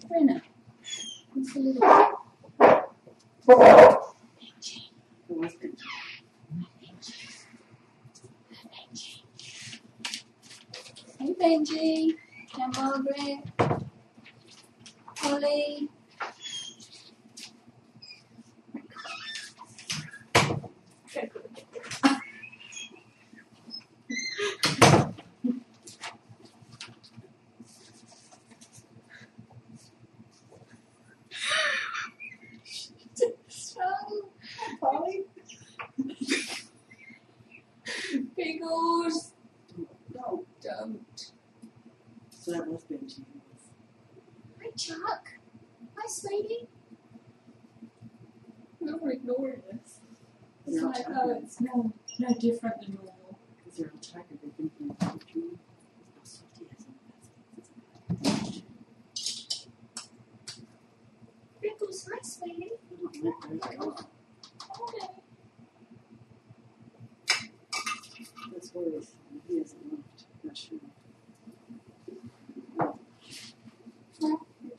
Brenna. It's a little Benji. Hey Benji, and Margaret, Holly. Polly? Pickles. No. Don't. So that was Benji. Hi Chuck. Hi sweetie. We're ignoring this. It's like, oh, it's no different than normal. Because they're all tired. They've been here for 2 years. Pickles, hi sweetie. Okay. That's where he hasn't left. Not sure.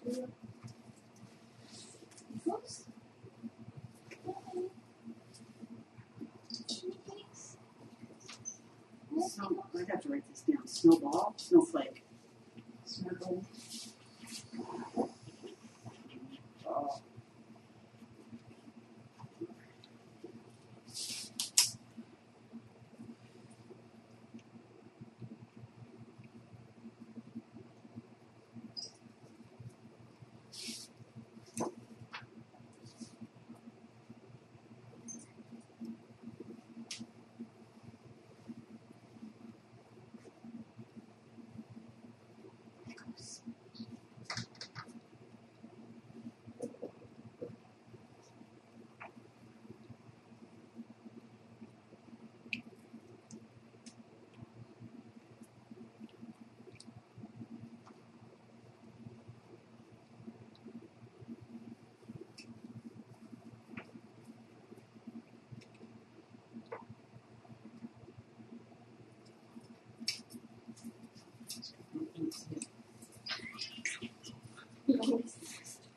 Pickles. So I have to write this down. Snowball, snowflake. Snowball.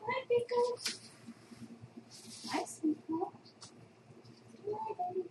Hi, Pickles. Nice and hot. Hi, baby.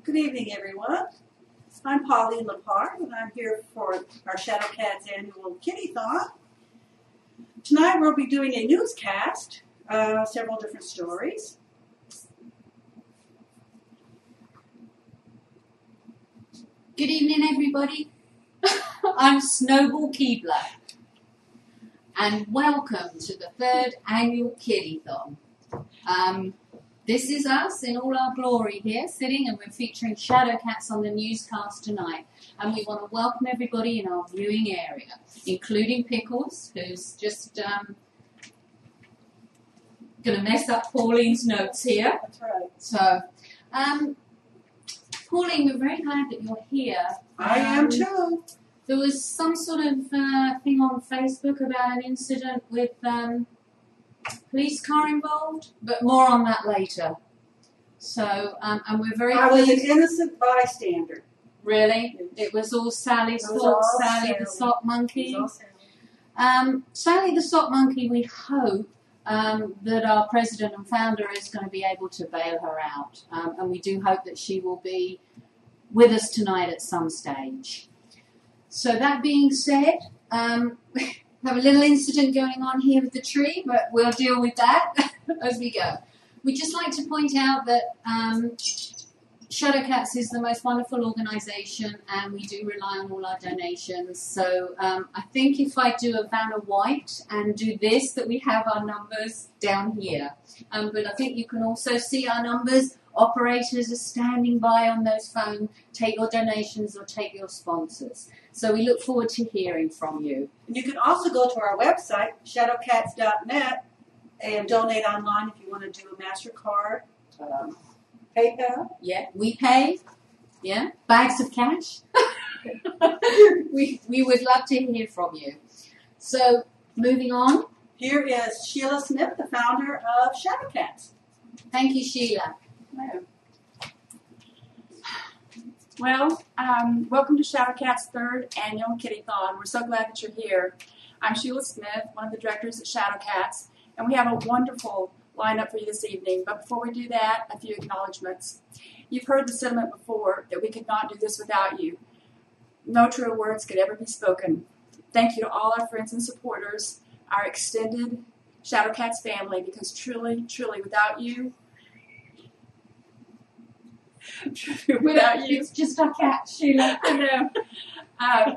Good evening, everyone. I'm Polly Lepard, and I'm here for our Shadow Cats annual kittython. Tonight we'll be doing a newscast, several different stories. Good evening, everybody. I'm Snowball Keebler, and welcome to the 3rd annual kittython. This is us in all our glory here, sitting, and we're featuring Shadow Cats on the newscast tonight. And we want to welcome everybody in our viewing area, including Pickles, who's just going to mess up Pauline's notes here. That's right. So, Pauline, we're very glad that you're here. I am too. There was some sort of thing on Facebook about an incident with police car involved, but more on that later. So, and we're very I was an pleased. innocent bystander. Really? It was all Sally's fault, Sally the sock monkey. Sally the sock monkey, we hope, that our president and founder is going to be able to bail her out. And we do hope that she will be with us tonight at some stage. So that being said, we have a little incident going on here with the tree, but we'll deal with that as we go. We'd just like to point out that Shadowcats is the most wonderful organisation, and we do rely on all our donations. So I think if I do a Vanna White and do this, that we have our numbers down here. But I think you can also see our numbers. Operators are standing by on those phones. Take your donations or take your sponsors. So we look forward to hearing from you. And you can also go to our website, shadowcats.net, and donate online if you want to do a MasterCard, PayPal. Yeah, we pay. Yeah, bags of cash. we would love to hear from you. So moving on. Here is Sheila Smith, the founder of Shadowcats. Thank you, Sheila. Well, welcome to Shadowcats' 3rd annual kittython. We're so glad that you're here. I'm Sheila Smith, one of the directors at Shadowcats, and we have a wonderful lineup for you this evening. But before we do that, a few acknowledgments. You've heard the sentiment before that we could not do this without you. No truer words could ever be spoken. Thank you to all our friends and supporters, our extended Shadowcats family, because truly, truly, without you, it's just our cat, Sheila. I know.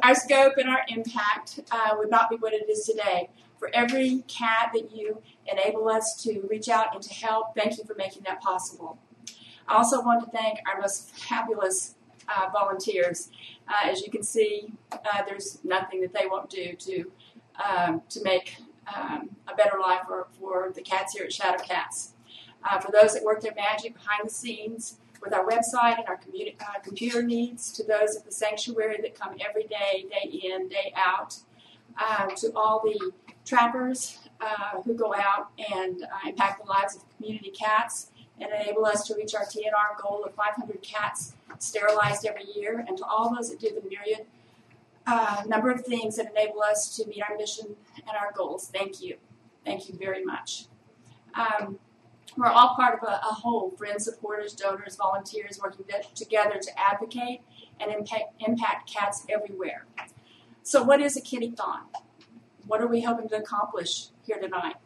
Our scope and our impact would not be what it is today. For every cat that you enable us to reach out and to help, thank you for making that possible. I also want to thank our most fabulous volunteers. As you can see, there's nothing that they won't do to make a better life for the cats here at Shadowcats. For those that work their magic behind the scenes with our website and our computer needs, to those at the sanctuary that come every day, day in, day out, to all the trappers who go out and impact the lives of community cats and enable us to reach our TNR goal of 500 cats sterilized every year, and to all those that do the myriad number of things that enable us to meet our mission and our goals. Thank you. Thank you very much. We're all part of a whole, friends, supporters, donors, volunteers, working together to advocate and impact cats everywhere. So what is a kittython? What are we hoping to accomplish here tonight?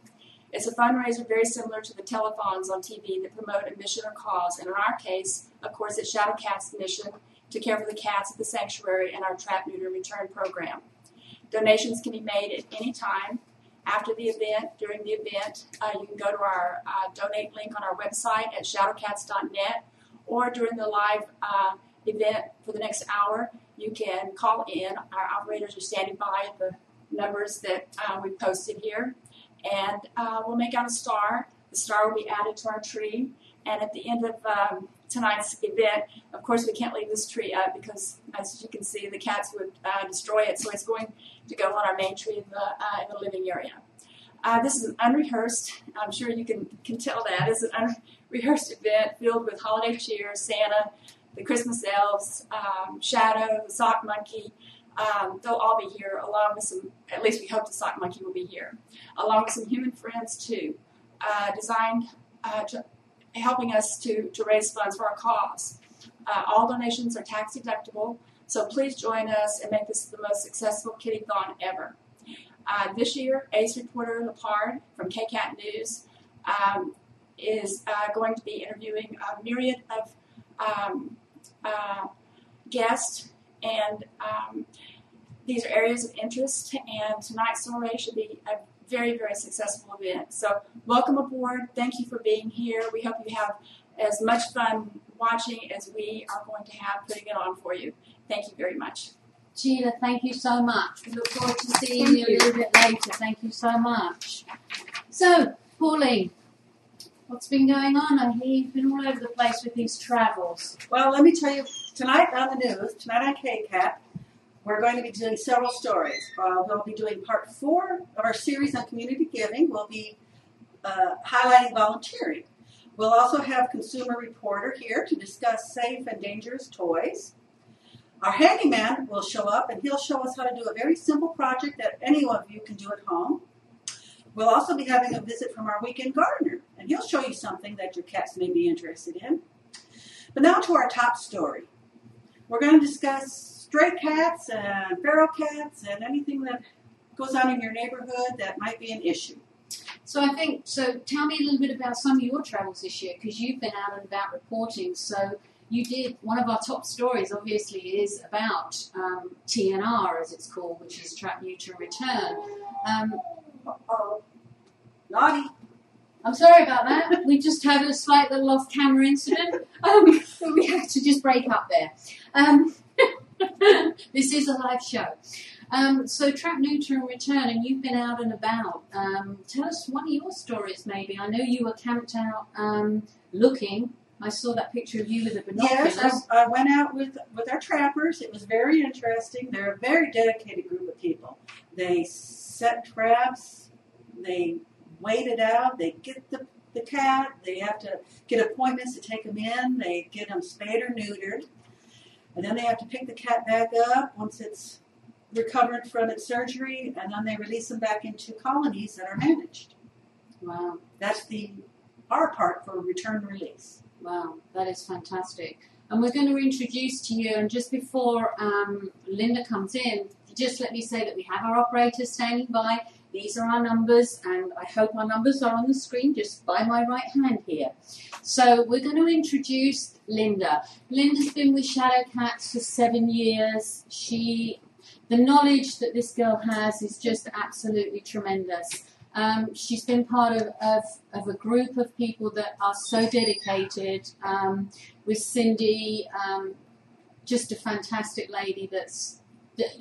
It's a fundraiser very similar to the telethons on TV that promote a mission or cause, and in our case, of course, it's Shadowcats' mission to care for the cats at the sanctuary and our trap, neuter, and return program. Donations can be made at any time. After the event, during the event, you can go to our donate link on our website at shadowcats.net, or during the live event for the next hour, you can call in. Our operators are standing by at the numbers that we've posted here, and we'll make out a star. The star will be added to our tree, and at the end of tonight's event, of course, we can't leave this tree up because, as you can see, the cats would destroy it, so it's going to go on our main tree in the living area. This is an unrehearsed, I'm sure you can tell that, it's an unrehearsed event filled with holiday cheer, Santa, the Christmas elves, Shadow, the sock monkey. They'll all be here, along with some, at least we hope the sock monkey will be here, along with some human friends too, designed to helping us to raise funds for our cause. All donations are tax deductible, so please join us and make this the most successful kittython ever. This year, ace reporter Lepard from KCAT News is going to be interviewing a myriad of guests, and these are areas of interest, and tonight's soiree should be a very, very successful event. So welcome aboard. Thank you for being here. We hope you have as much fun watching as we are going to have putting it on for you. Thank you very much. Sheila, thank you so much. We look forward to seeing you a little bit later. Thank you so much. So, Pauline, what's been going on? I hear you've been all over the place with these travels. Well, let me tell you, tonight on the news, tonight on KCAT, we're going to be doing several stories. We'll be doing part 4 of our series on community giving. We'll be highlighting volunteering. We'll also have consumer reporter here to discuss safe and dangerous toys. Our handyman will show up, and he'll show us how to do a very simple project that any one of you can do at home. We'll also be having a visit from our weekend gardener, and he'll show you something that your cats may be interested in. But now to our top story. We're going to discuss stray cats and feral cats and anything that goes on in your neighborhood that might be an issue. So tell me a little bit about some of your travels this year, because you've been out and about reporting. So you did, one of our top stories obviously is about TNR, as it's called, which is Trap, Neuter, and Return. Uh-oh. Naughty. I'm sorry about that. We just had a slight little off-camera incident. We had to just break up there. This is a live show. So Trap, Neuter, and Return, and you've been out and about. Tell us one of your stories, maybe. I know you were camped out looking. I saw that picture of you with the binoculars. Yes, I went out with our trappers. It was very interesting. They're a very dedicated group of people. They set traps. They wait it out. They get the cat. They have to get appointments to take them in. They get them spayed or neutered. And then they have to pick the cat back up once it's recovered from its surgery, and then they release them back into colonies that are managed. Wow. That's our part for return release. Wow, that is fantastic. And we're going to introduce to you, and just before Linda comes in, just let me say that we have our operators standing by. These are our numbers, and I hope our numbers are on the screen just by my right hand here. So we're going to introduce Linda. Linda's been with Shadow Cats for 7 years. The knowledge that this girl has is just absolutely tremendous. She's been part of a group of people that are so dedicated. With Cindy, just a fantastic lady that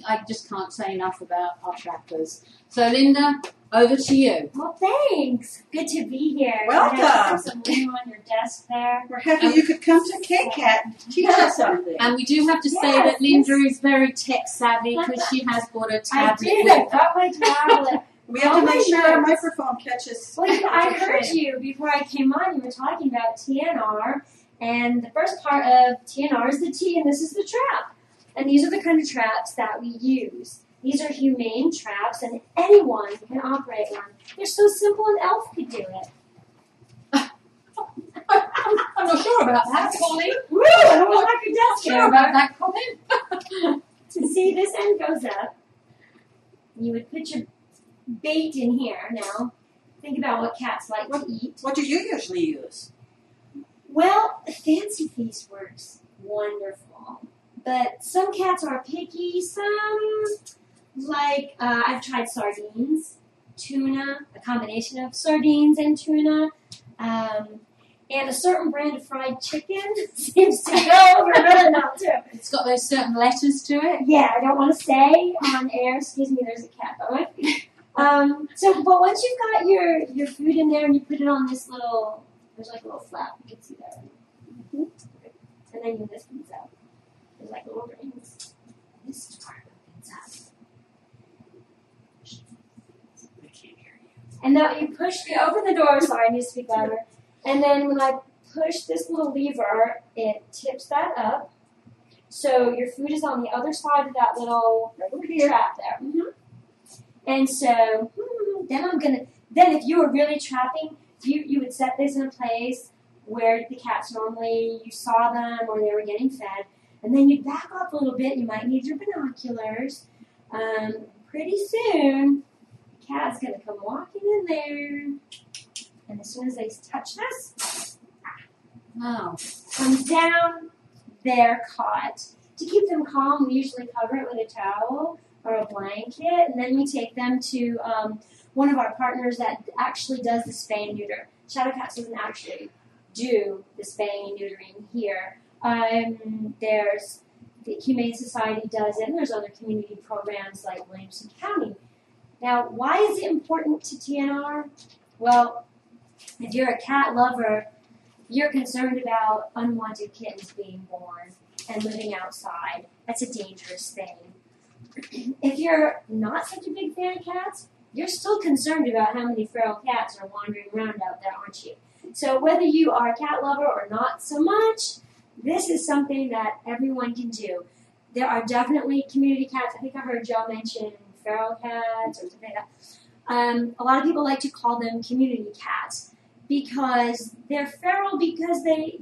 I just can't say enough about our trappers. So, Linda, over to you. Well, thanks. Good to be here. Welcome. You have some room on your desk there. We're happy you could come to K-Cat and teach us something. And we do have to say that Linda is very tech savvy because she has bought a tablet. I got my tablet. We have to make sure our microphone catches. Well, I heard you before I came on. You were talking about TNR, and the first part of TNR is the T, and this is the trap. And these are the kind of traps that we use. These are humane traps, and anyone can operate one. They're so simple, an elf could do it. I'm not sure about that, Polly. Woo! I don't want to your desk Sure about that comment? So see, this end goes up. You would put your bait in here. Now, think about what cats like to eat. What do you usually use? Well, Fancy Feast works wonderful. But some cats are picky. Some, like, I've tried sardines, tuna, a combination of sardines and tuna, and a certain brand of fried chicken seems to go over really well, too. It's got those certain letters to it. Yeah, I don't want to say on air. Excuse me, there's a cat by my feet. But once you've got your food in there and you put it on this little, there's like a little flap. You can see that, right? Mm-hmm. And then you lift these up. There's like little rings. This is part of inside. I can't hear you. And now you open the door, sorry, I need to speak louder. And then when I push this little lever, it tips that up. So your food is on the other side of that little trap there. Mm-hmm. And so, then if you were really trapping, you would set this in a place where the cats normally, you saw them or they were getting fed. And then you'd back off a little bit. You might need your binoculars. Pretty soon, the cat's going to come walking in there. And as soon as they touch this, comes down, they're caught. To keep them calm, we usually cover it with a towel or a blanket. And then we take them to one of our partners that actually does the spay and neuter. Shadow Cats doesn't actually do the spaying and neutering here. There's the Humane Society does it, and there's other community programs like Williamson County. Now, why is it important to TNR? Well, if you're a cat lover, you're concerned about unwanted kittens being born and living outside. That's a dangerous thing. If you're not such a big fan of cats, you're still concerned about how many feral cats are wandering around out there, aren't you? So whether you are a cat lover or not so much, this is something that everyone can do. There are definitely community cats. I think I heard Joe mention feral cats or something like that. A lot of people like to call them community cats because they're feral because they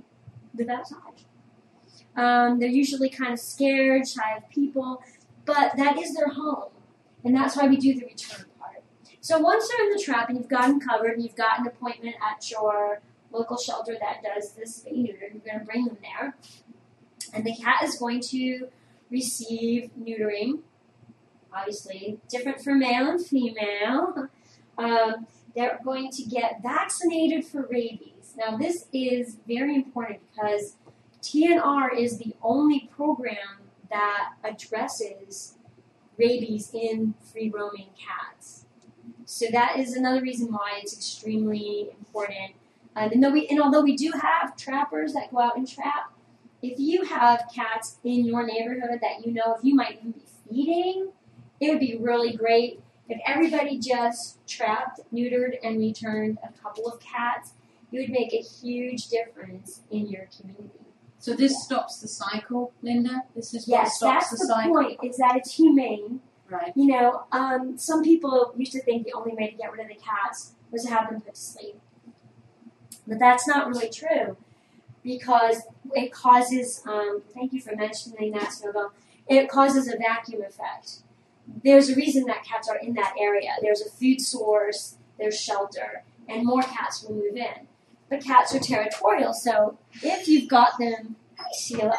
live outside. They're usually kind of scared, shy of people, but that is their home, and that's why we do the return part. So once they're in the trap and you've got them covered and you've got an appointment at your local shelter that does this spay neuter, you're going to bring them there, and the cat is going to receive neutering. Obviously, different for male and female. They're going to get vaccinated for rabies. Now, this is very important because TNR is the only program that addresses rabies in free-roaming cats. So that is another reason why it's extremely important. And although we do have trappers that go out and trap, if you have cats in your neighborhood that you know if you might even be feeding, it would be really great if everybody just trapped, neutered, and returned a couple of cats. It would make a huge difference in your community. So this stops the cycle, Linda? This is what Yes, stops that's the the cycle? point, is that it's humane. Right. You know, some people used to think the only way to get rid of the cats was to have them put to sleep. But that's not really true because it causes, thank you for mentioning that, Snowball, it causes a vacuum effect. There's a reason that cats are in that area. There's a food source, there's shelter, and more cats will move in. But cats are territorial, so if you've got them, hi Sheila,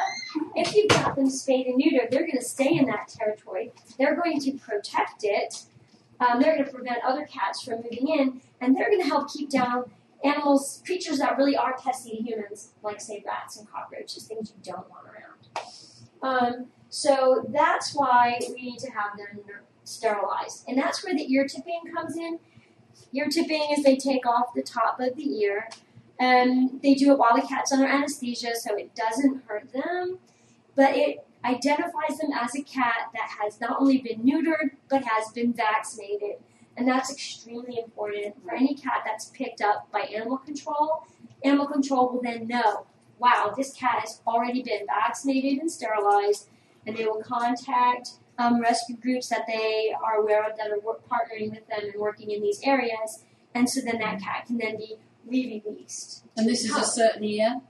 if you've got them spayed and neutered, they're going to stay in that territory. They're going to protect it. They're going to prevent other cats from moving in, and they're going to help keep down animals, creatures that really are pesky to humans, like, say, rats and cockroaches, things you don't want around. So that's why we need to have them sterilized. And that's where the ear tipping comes in. Ear tipping is they take off the top of the ear, and they do it while the cat's under anesthesia, so it doesn't hurt them, but it identifies them as a cat that has not only been neutered, but has been vaccinated. And that's extremely important for any cat that's picked up by animal control. Animal control will then know, wow, this cat has already been vaccinated and sterilized, and they will contact rescue groups that they are aware of that are partnering with them and working in these areas, and so then that cat can then be re-released. And this is a certain ear?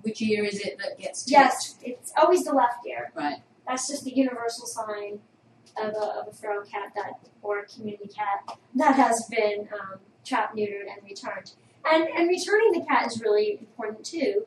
Which ear is it that gets tipped? Yes, it's always the left ear. Right. That's just the universal sign of a feral cat or a community cat that has been trapped, neutered, and returned. And returning the cat is really important too,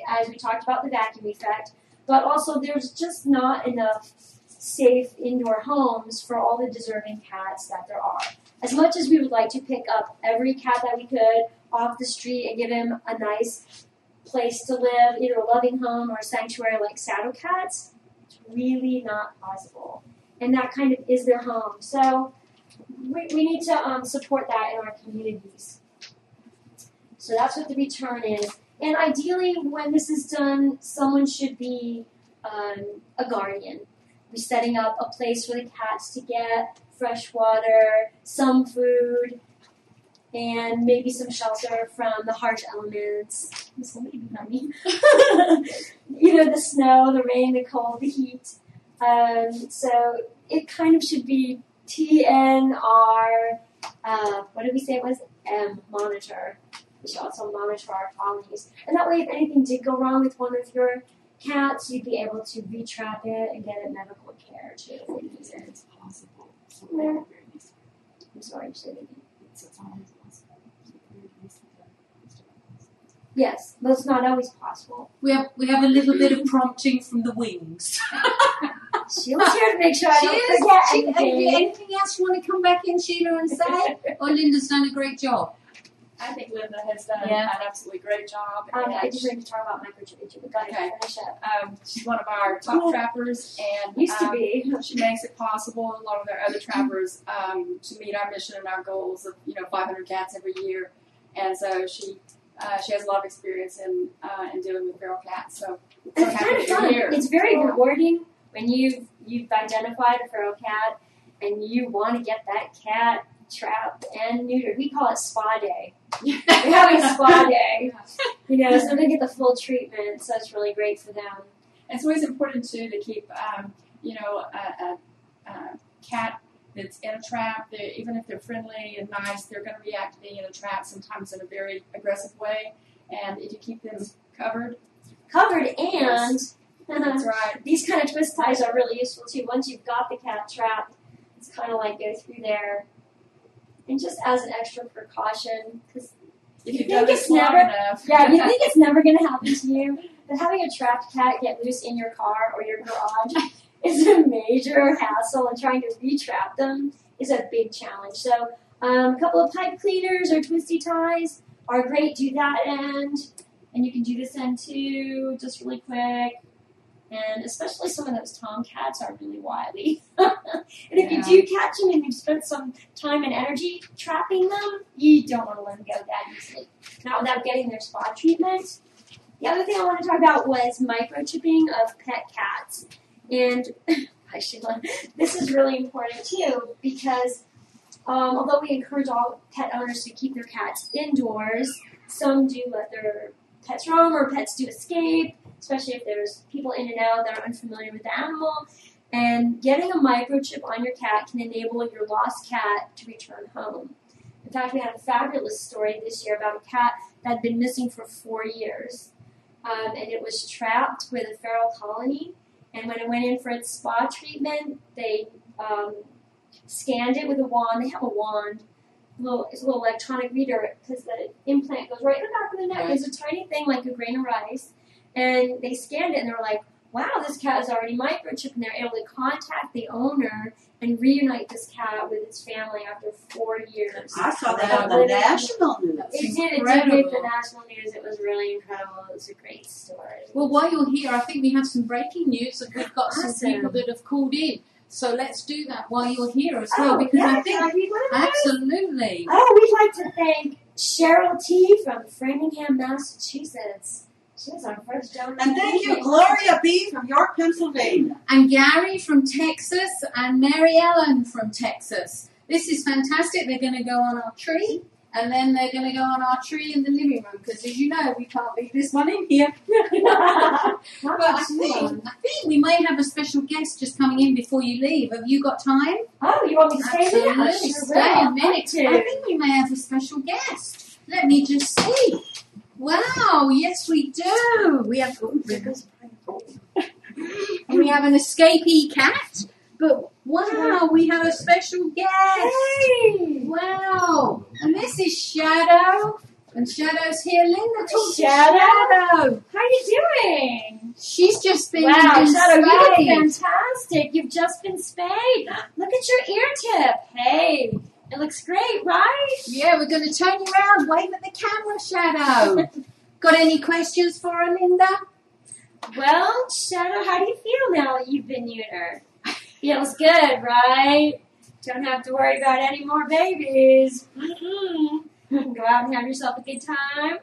as we talked about the vacuum effect, but also there's just not enough safe indoor homes for all the deserving cats that there are. As much as we would like to pick up every cat that we could off the street and give him a nice place to live, either a loving home or a sanctuary like saddle cats, it's really not possible. And that kind of is their home. So we need to support that in our communities. So that's what the return is. And ideally, when this is done, someone should be a guardian. We're setting up a place for the cats to get fresh water, some food, and maybe some shelter from the harsh elements. Somebody behind me. The snow, the rain, the cold, the heat. So it kind of should be TNR, what did we say it was? Monitor. We should also monitor our colonies. And that way, if anything did go wrong with one of your cats, you'd be able to retrap it and get it medical care too. It's possible. Yeah. I'm sorry, you said it again. It's always possible. Yes, but it's not always possible. We have a little bit of prompting from the wings. Sheila's here to make sure I don't forget anything. Anything else you want to come back in, Sheila, and say? Or Linda's done a great job. I think Linda has done Yeah. an absolutely great job. I just wanted to talk about microchipping, but go ahead, finish up. She's one of our top trappers, and Used to be. she makes it possible, along with our other trappers, to meet our mission and our goals of 500 cats every year. And so she has a lot of experience in dealing with feral cats. So It's kind of fun. here. It's very rewarding when you've identified a feral cat and you want to get that cat trapped and neutered. We call it spa day. We're having a spa day. So they get the full treatment. So it's really great for them. And it's always important too to keep a cat that's in a trap. Even if they're friendly and nice, they're going to react to being in a trap sometimes in a very aggressive way. And if you keep them covered, and that's right. these kind of twist ties are really useful too. Once you've got the cat trapped, it's kind of like go through there, and just as an extra precaution, because If you you've done think this it's long never, enough. yeah, you think it's never going to happen to you, but having a trapped cat get loose in your car or your garage is a major hassle, and trying to retrap them is a big challenge. So a couple of pipe cleaners or twisty ties are great. Do that end, and you can do this end too, just really quick. And especially some of those tomcats are really wily. And if you do catch them and you've spent some time and energy trapping them, you don't want to let them go that easily. Not without getting their spot treatment. The other thing I want to talk about was microchipping of pet cats. And hi, Sheila, this is really important too, because although we encourage all pet owners to keep their cats indoors, some do let their pets roam or pets do escape, especially if there's people in and out that are unfamiliar with the animal. And getting a microchip on your cat can enable your lost cat to return home. In fact, we had a fabulous story this year about a cat that had been missing for 4 years. And it was trapped with a feral colony. And when it went in for its spa treatment, they scanned it with a wand. They have a wand. It's a little electronic reader because the implant goes right in the back of the neck. It's a tiny thing like a grain of rice. And they scanned it and they were like, wow, this cat is already microchipped. And they're able to contact the owner and reunite this cat with its family after 4 years. I saw that on the national news. It did make the national news. It was really incredible. It was a great story. Well, while you're here, I think we have some breaking news, and we've got some people that have called in. So let's do that while you're here as well, because yeah, I think can I read one of those? absolutely. Oh, we'd like to thank Cheryl T. from Framingham, Massachusetts. She was our first donor. And thank you, Gloria B. from York, Pennsylvania. And Gary from Texas, and Mary Ellen from Texas. This is fantastic. They're going to go on our tree, and then they're going to go on our tree in the living room, because as you know, we can't leave this one in here. But I think we may have a special guest just coming in before you leave. Have you got time? Oh, you want me to stay there? Absolutely. Stay a minute. I think we may have a special guest. Let me just see. Wow, yes we do. We have we have an escapee cat, but wow, we have a special guest. Hey! Wow, and this is Shadow, and Shadow's here. Linda, talk to Shadow. Shadow. How are you doing? She's just been Wow, Shadow, you look spayed. fantastic. You've just been spayed. Look at your ear tip. Hey, it looks great, right? Yeah, we're going to turn you around. Wave at the camera, Shadow. Got any questions for her, Linda? Well, Shadow, how do you feel now that you've been neutered? Feels good, right? Don't have to worry about any more babies. Go out and have yourself a good time.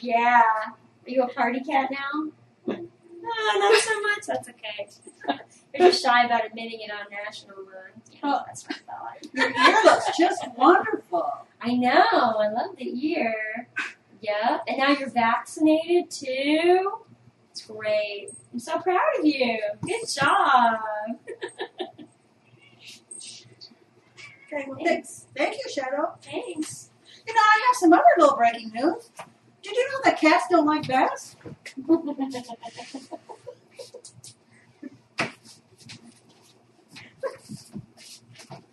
Yeah. Are you a party cat now? Not so much. That's okay. You're just shy about admitting it on national Yeah, Oh. that's what I thought. Your ear looks just wonderful. I know. I love the ear. Yep. And now you're vaccinated too. It's great. I'm so proud of you. Good job. Okay, well, Thanks. thank you, Shadow. Thanks. You know, I have some other little breaking news. Did you know that cats don't like bats?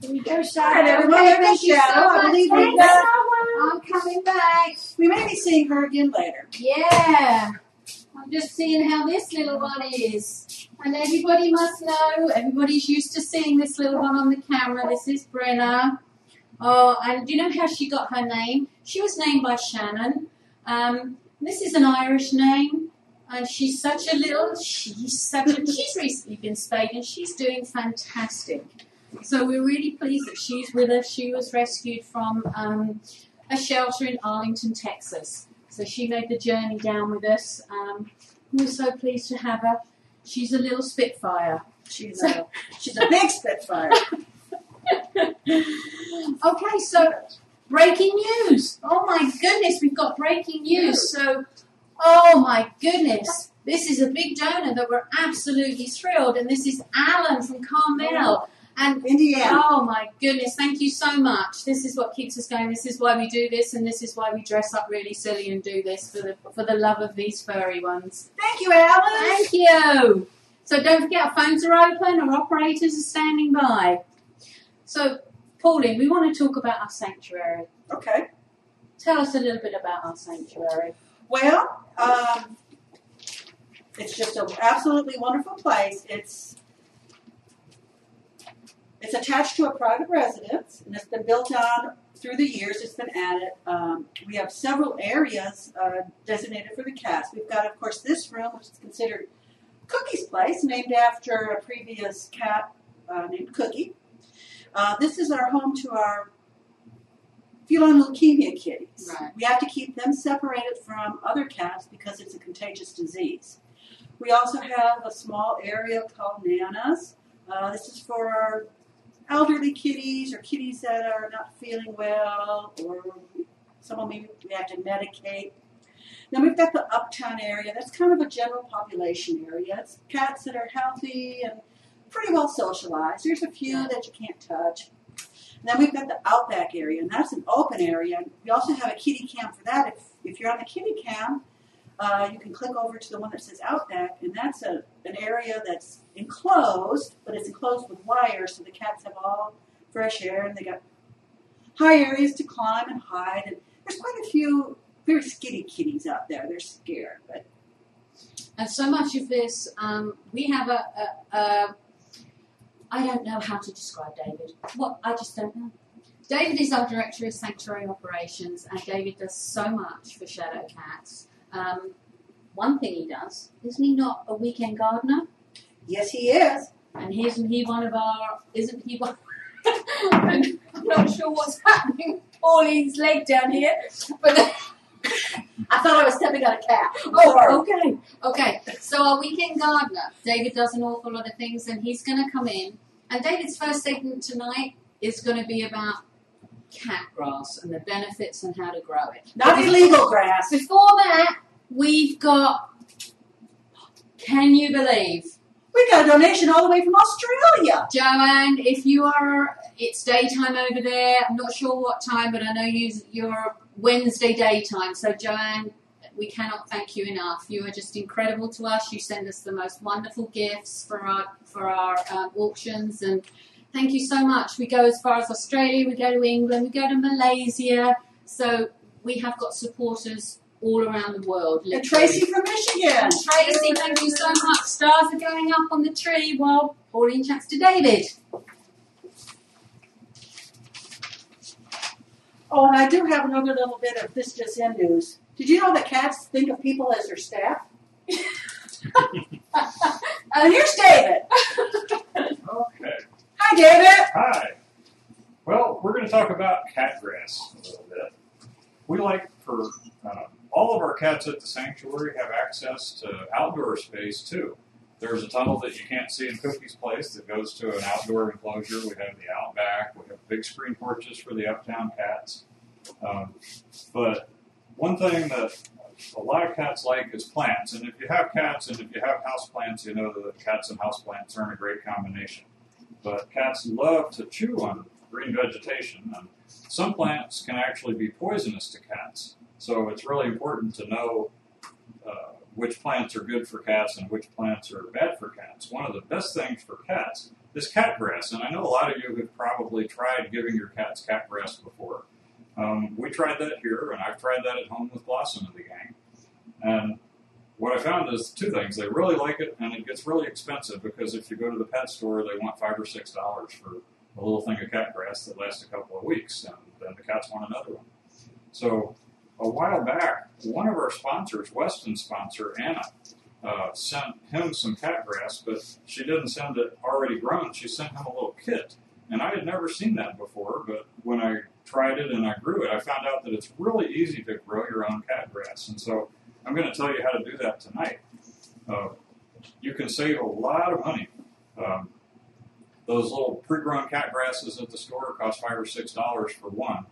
Here we go, All right, Shadow. everyone, Okay, there's thank you Shadow. so I much. believe Thanks, we got. Shadow. I'm coming back. We may be seeing her again later. Yeah. I'm just seeing how this little one is. And everybody must know, everybody's used to seeing this little one on the camera. This is Brenna. Oh, and do you know how she got her name? She was named by Shannon. This is an Irish name. And she's she's recently been spayed and she's doing fantastic. So we're really pleased that she's with us. She was rescued from a shelter in Arlington, Texas. So she made the journey down with us. We're so pleased to have her. She's a little Spitfire. She's a big Spitfire. Okay, so breaking news. Oh my goodness, we've got breaking news. So, oh my goodness, this is a big donor that we're absolutely thrilled. And this is Alan from Carmel. And Indiana. oh my goodness, thank you so much. This is what keeps us going. This is why we do this, and this is why we dress up really silly and do this for the love of these furry ones. Thank you, Alice. Thank you. So don't forget, our phones are open, our operators are standing by. So, Pauline, we want to talk about our sanctuary. Okay. Tell us a little bit about our sanctuary. Well, it's just an absolutely wonderful place. It's attached to a private residence, and it's been built on through the years. It's been added. We have several areas designated for the cats. We've got, of course, this room, which is considered Cookie's place, named after a previous cat named Cookie. This is our home to our feline leukemia kitties. Right. We have to keep them separated from other cats because it's a contagious disease. We also have a small area called Nanas. This is for our elderly kitties or kitties that are not feeling well, or someone maybe we have to medicate. Then we've got the uptown area. That's kind of a general population area. It's cats that are healthy and pretty well socialized. There's a few that you can't touch. And then we've got the outback area, and that's an open area. We also have a kitty cam for that. If you're on the kitty cam, you can click over to the one that says outback, and that's an area that's enclosed, but it's enclosed with wire, so the cats have all fresh air, and they got high areas to climb and hide. And there's quite a few very skitty kitties out there. They're scared, but And so much of this, we have I don't know how to describe David. I just don't know. David is our Director of Sanctuary Operations, and David does so much for Shadow Cats. One thing he does, isn't he not a weekend gardener? yes, he is. And isn't he one? I'm not sure what's happening. Pauline's leg down here, but I thought I was stepping on a cat. Oh, okay. So our weekend gardener, David does an awful lot of things, and he's going to come in. And David's first segment tonight is going to be about cat grass and the benefits and how to grow it. Not illegal grass. Before that, we've got, can you believe? We got a donation all the way from Australia. Joanne, it's daytime over there. I'm not sure what time, but I know you're Wednesday daytime. So Joanne, we cannot thank you enough. You are just incredible to us. You send us the most wonderful gifts for our auctions, and thank you so much. We go as far as Australia, we go to England, we go to Malaysia. So we have got supporters all around the world. And Tracy from Michigan. Tracy, thank you so much. Stars are going up on the tree while Pauline chats to David. Oh, and I do have another little bit of this just in news. Did you know that cats think of people as their staff? Here's David. Okay. Hi, David. Hi. Well, we're going to talk about cat grass a little bit. We like for all of our cats at the sanctuary have access to outdoor space too. There's a tunnel that you can't see in Cookie's place that goes to an outdoor enclosure. We have the outback. We have big screen porches for the uptown cats. But one thing that a lot of cats like is plants. And if you have cats and if you have houseplants, you know that cats and houseplants aren't a great combination. But cats love to chew on green vegetation. And some plants can actually be poisonous to cats. So it's really important to know which plants are good for cats and which plants are bad for cats. One of the best things for cats is cat grass. And I know a lot of you have probably tried giving your cats cat grass before. We tried that here, and I've tried that at home with Blossom and the gang. And what I found is two things. They really like it, and it gets really expensive because if you go to the pet store, they want $5 or $6 for a little thing of cat grass that lasts a couple of weeks, and then the cats want another one. So a while back, one of our sponsors, Weston's sponsor, Anna, sent him some cat grass, but she didn't send it already grown. She sent him a little kit. And I had never seen that before, but when I tried it and I grew it, I found out that it's really easy to grow your own cat grass. And so I'm going to tell you how to do that tonight. You can save a lot of money. Those little pre-grown cat grasses at the store cost $5 or $6 for one.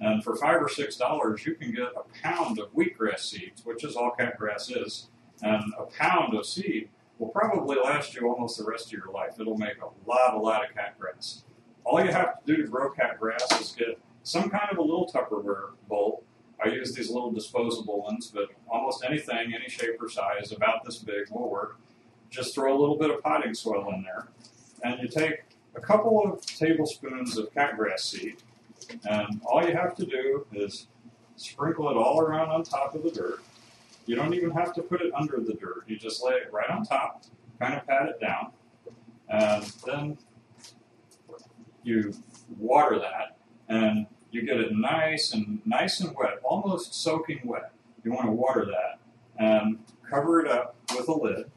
And for $5 or $6, you can get a pound of wheatgrass seeds, which is all cat grass is. And a pound of seed will probably last you almost the rest of your life. It'll make a lot of cat grass. All you have to do to grow cat grass is get some kind of a little Tupperware bowl. I use these little disposable ones, but almost anything, any shape or size, about this big will work. Just throw a little bit of potting soil in there, and you take a couple of tablespoons of catgrass seed, and all you have to do is sprinkle it all around on top of the dirt. You don't even have to put it under the dirt. You just lay it right on top, kind of pat it down, and then you water that, and you get it nice and wet, almost soaking wet. You want to water that and cover it up with a lid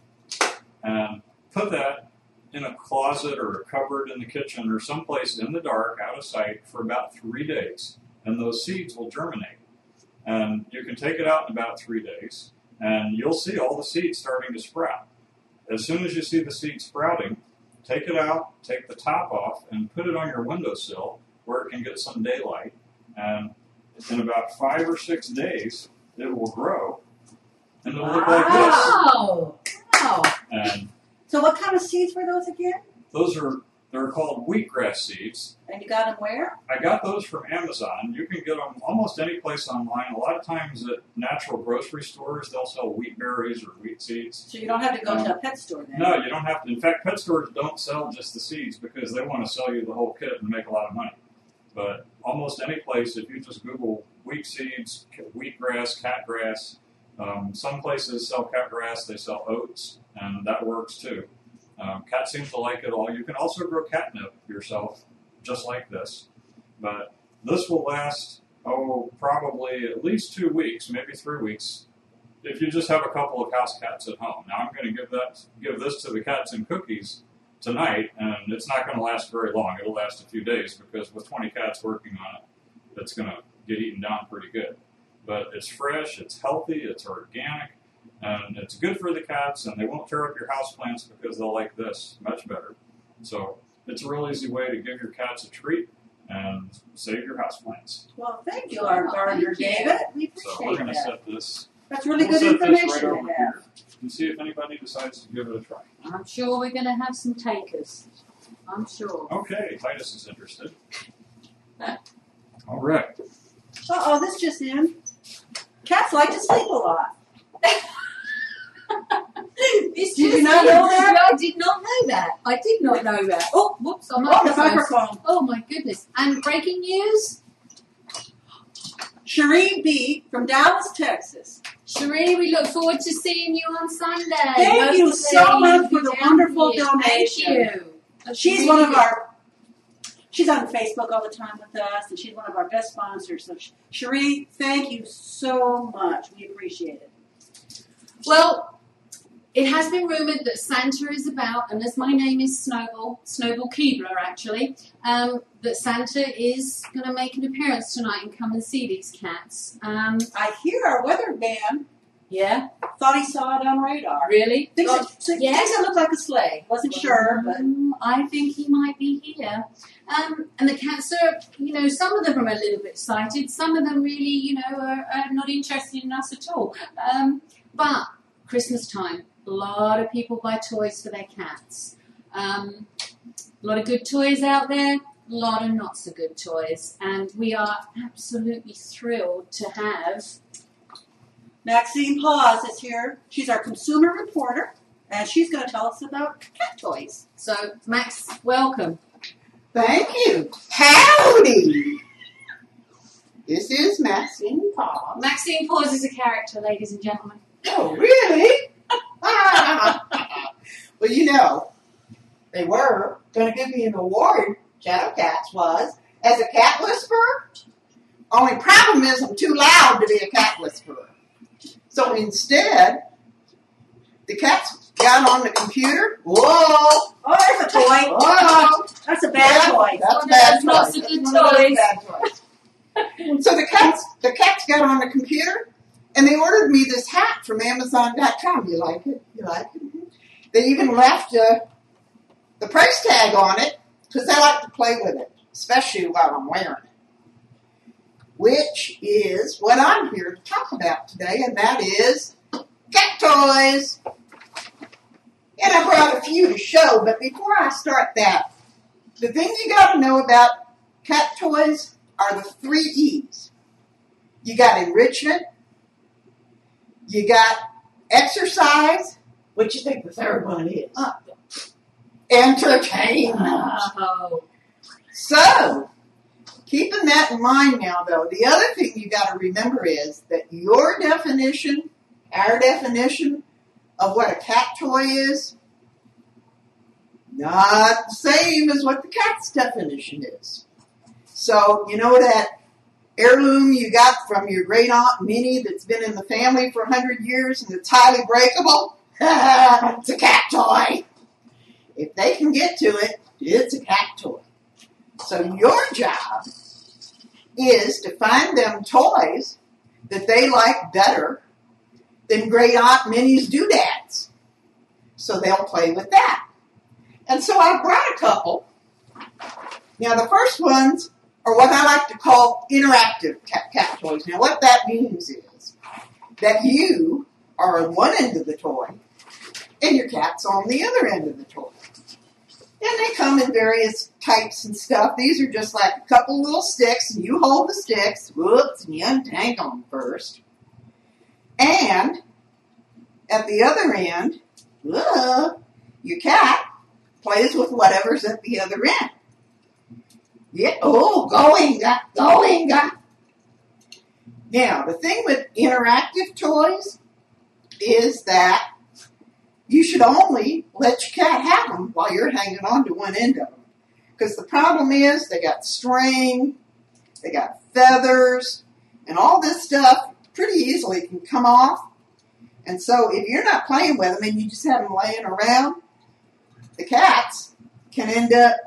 and put that in a closet or a cupboard in the kitchen or someplace in the dark, out of sight, for about 3 days, and those seeds will germinate. And you can take it out in about 3 days, and you'll see all the seeds starting to sprout. As soon as you see the seeds sprouting, take it out, take the top off, and put it on your windowsill where it can get some daylight. And in about 5 or 6 days, it will grow, and it'll look like this. Wow! Wow! And So what kind of seeds were those again? they're called wheatgrass seeds. And you got them where? I got those from Amazon. You can get them almost any place online. A lot of times at natural grocery stores, they'll sell wheat berries or wheat seeds. So you don't have to go to a pet store then? No, you don't have to. In fact, pet stores don't sell just the seeds because they want to sell you the whole kit and make a lot of money. But almost any place, if you just Google wheat seeds, wheatgrass, catgrass, some places sell catgrass, they sell oats, and that works too. Cats seem to like it all. You can also grow catnip yourself, just like this. But this will last, probably at least 2 weeks, maybe 3 weeks, if you just have a couple of house cats at home. Now I'm going to give this to the cats and cookies tonight, and it's not going to last very long. It'll last a few days because with 20 cats working on it, it's going to get eaten down pretty good. But it's fresh, it's healthy, it's organic, and it's good for the cats, and they won't tear up your houseplants because they'll like this much better. So it's a real easy way to give your cats a treat and save your houseplants. Well, thank you, our gardener, David. We So we're appreciate going to that. set this. That's really We'll good set this information right to over have. here and see if anybody decides to give it a try. I'm sure we're going to have some takers. I'm sure. Okay, Titus is interested. All right. Uh-oh, this just in. Cats like to sleep a lot. This Did you just not in. know that? I did not know that. I did not know that. Oh, whoops! I'm Oh, the microphone. Oh my goodness! And breaking news: Cherie B. from Dallas, Texas. Cherie, we look forward to seeing you on Sunday. Thank you Hopefully so much for you'll the be down wonderful here. donation. Thank you. That's She's really one of good. she's on Facebook all the time with us, and she's one of our best sponsors. So, Cherie, thank you so much. We appreciate it. Well, it has been rumoured that Santa is about, and as my name is Snowball Keebler actually, that Santa is going to make an appearance tonight and come and see these cats. I hear our weatherman Yeah? thought he saw it on radar. Really? Thinks Oh, it yes. looked like a sleigh. Wasn't sure, but I think he might be here. And the cats are, some of them are a little bit excited. Some of them really, are not interested in us at all. But Christmas time, a lot of people buy toys for their cats. A lot of good toys out there, a lot of not so good toys. And we are absolutely thrilled to have... Maxine Paws is here. She's our consumer reporter, and she's going to tell us about cat toys. So, Max, welcome. Thank you. Howdy. This is Maxine Paul. Maxine Paws is a character, ladies and gentlemen. Oh, really? Well, they were going to give me an award, Shadow Cats was, as a cat whisperer. Only problem is I'm too loud to be a cat whisperer. So instead, the cats got on the computer. Whoa! Oh, there's a toy. Whoa! That's a bad toy. That's Oh, bad there's lots toys. of good That's one of those toys. bad toys. So the cats got on the computer, and they ordered me this hat from Amazon.com. You like it? You like it? They even left the price tag on it because they like to play with it, especially while I'm wearing it. Which is what I'm here to talk about today, and that is cat toys. And I brought a few to show, but before I start that, the thing you got to know about cat toys are the 3 E's. You got enrichment, you got exercise, what you think the third one is? Entertainment. Oh. So, keeping that in mind now, though, the other thing you got to remember is that your definition, our definition of what a cat toy is, not the same as what the cat's definition is. So, you know that heirloom you got from your great aunt Minnie that's been in the family for 100 years and it's highly breakable? It's a cat toy. If they can get to it, it's a cat toy. So your job is to find them toys that they like better than great aunt Minnie's doodads. So they'll play with that. And so I brought a couple. Now the first ones are what I like to call interactive cat toys. Now what that means is that you are on one end of the toy and your cat's on the other end of the toy. And they come in various types and stuff. These are just like a couple little sticks, and you hold the sticks, whoops, and you untangle them first. And at the other end, your cat plays with whatever's at the other end. Yeah, going. Now, the thing with interactive toys is that you should only let your cat have them while you're hanging on to one end of them. Because the problem is they got string, they got feathers, and all this stuff pretty easily can come off. And so if you're not playing with them and you just have them laying around, the cats can end up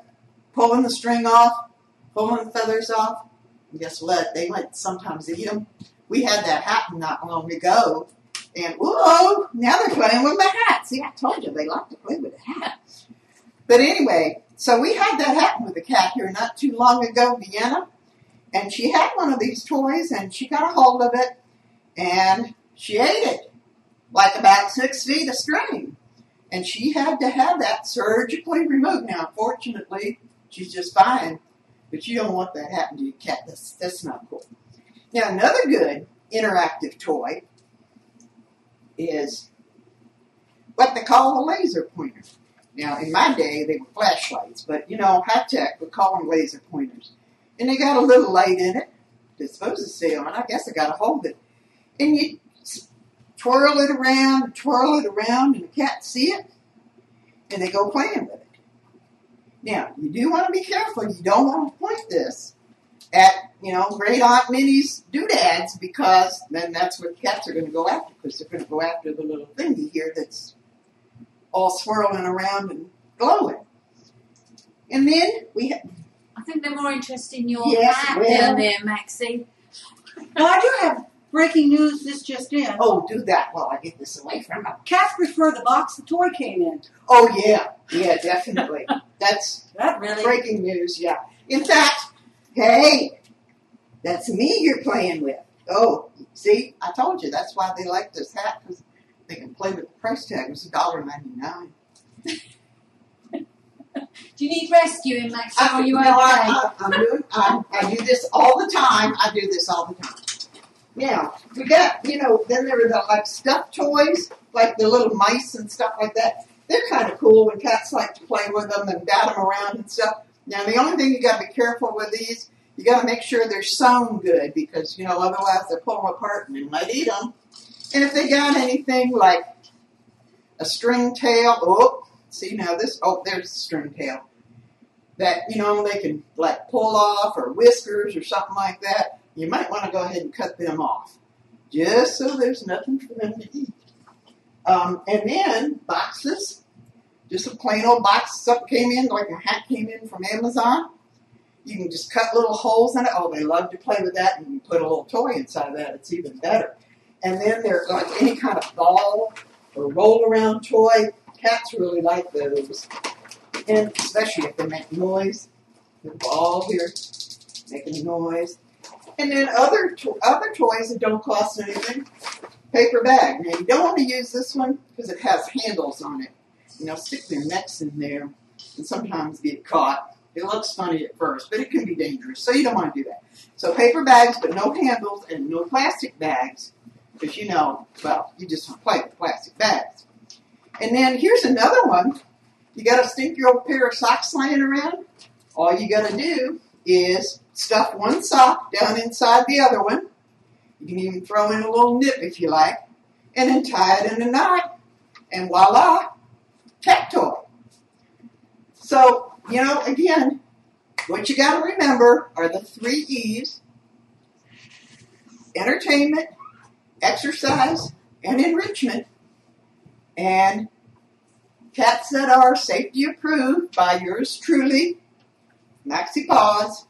pulling the string off, pulling the feathers off. And guess what? They might sometimes eat them. We had that happen not long ago. And, whoa, now they're playing with my hat. See, I told you they like to play with a hat. But anyway, so we had that happen with a cat here not too long ago, Vienna. And she had one of these toys, and she got a hold of it, and she ate it, like about 6 feet of string. And she had to have that surgically removed. Now, fortunately, she's just fine. But you don't want that happening to your cat. That's not cool. Now, another good interactive toy is what they call a laser pointer. Now, in my day, they were flashlights, but, high tech would call them laser pointers. And they got a little light in it that's supposed to stay on. I guess I got to hold it. And you twirl it around, and the cats see it, and they go playing with it. Now, you do want to be careful. You don't want to point this at, great Aunt Minnie's doodads, because then that's what cats are going to go after, because they're going to go after the little thingy here that's all swirling around and glowing. And then I think they're more interested in your Yes, hat well- down there, Maxie. Well, I do have breaking news. This just in. Oh, do that while I get this away from them. Cats prefer the box the toy came in. Oh, yeah, definitely. That's That really. breaking news, yeah. In fact, hey, that's me you're playing with. Oh, see, I told you, that's why they like this hat, because they can play with the price tag. It was $1.99. Do you need rescuing, Maxie? Are you okay? I do this all the time. Now, we got, then there were the like stuffed toys, like the little mice and stuff like that. They're kind of cool when cats like to play with them and bat them around and stuff. Now, the only thing you got to be careful with these, you got to make sure they're sewn good, because, otherwise they'll pull them apart and they might eat them. And if they got anything like a string tail, there's a string tail that, they can like pull off, or whiskers or something like that. You might want to go ahead and cut them off, just so there's nothing for them to eat. And then boxes, just a plain old box. Something came in, like a hat came in from Amazon. You can just cut little holes in it. Oh, they love to play with that. And you can put a little toy inside of that. It's even better. And then there's like any kind of ball or roll around toy. Cats really like those. And especially if they make noise. The ball here making noise. And then other toys that don't cost anything. Paper bag. Now, you don't want to use this one because it has handles on it. stick their necks in there and sometimes get caught. It looks funny at first, but it can be dangerous, so you don't want to do that. So paper bags, but no handles and no plastic bags, because you just don't play with plastic bags. And then here's another one. You got a stinky old pair of socks lying around? All you got to do is stuff one sock down inside the other one. You can even throw in a little nip if you like, and then tie it in a knot, and voila, cat toy. So, again, what you got to remember are the 3 E's: entertainment, exercise, and enrichment. And cats that are safety approved by yours truly, Maxie Paws.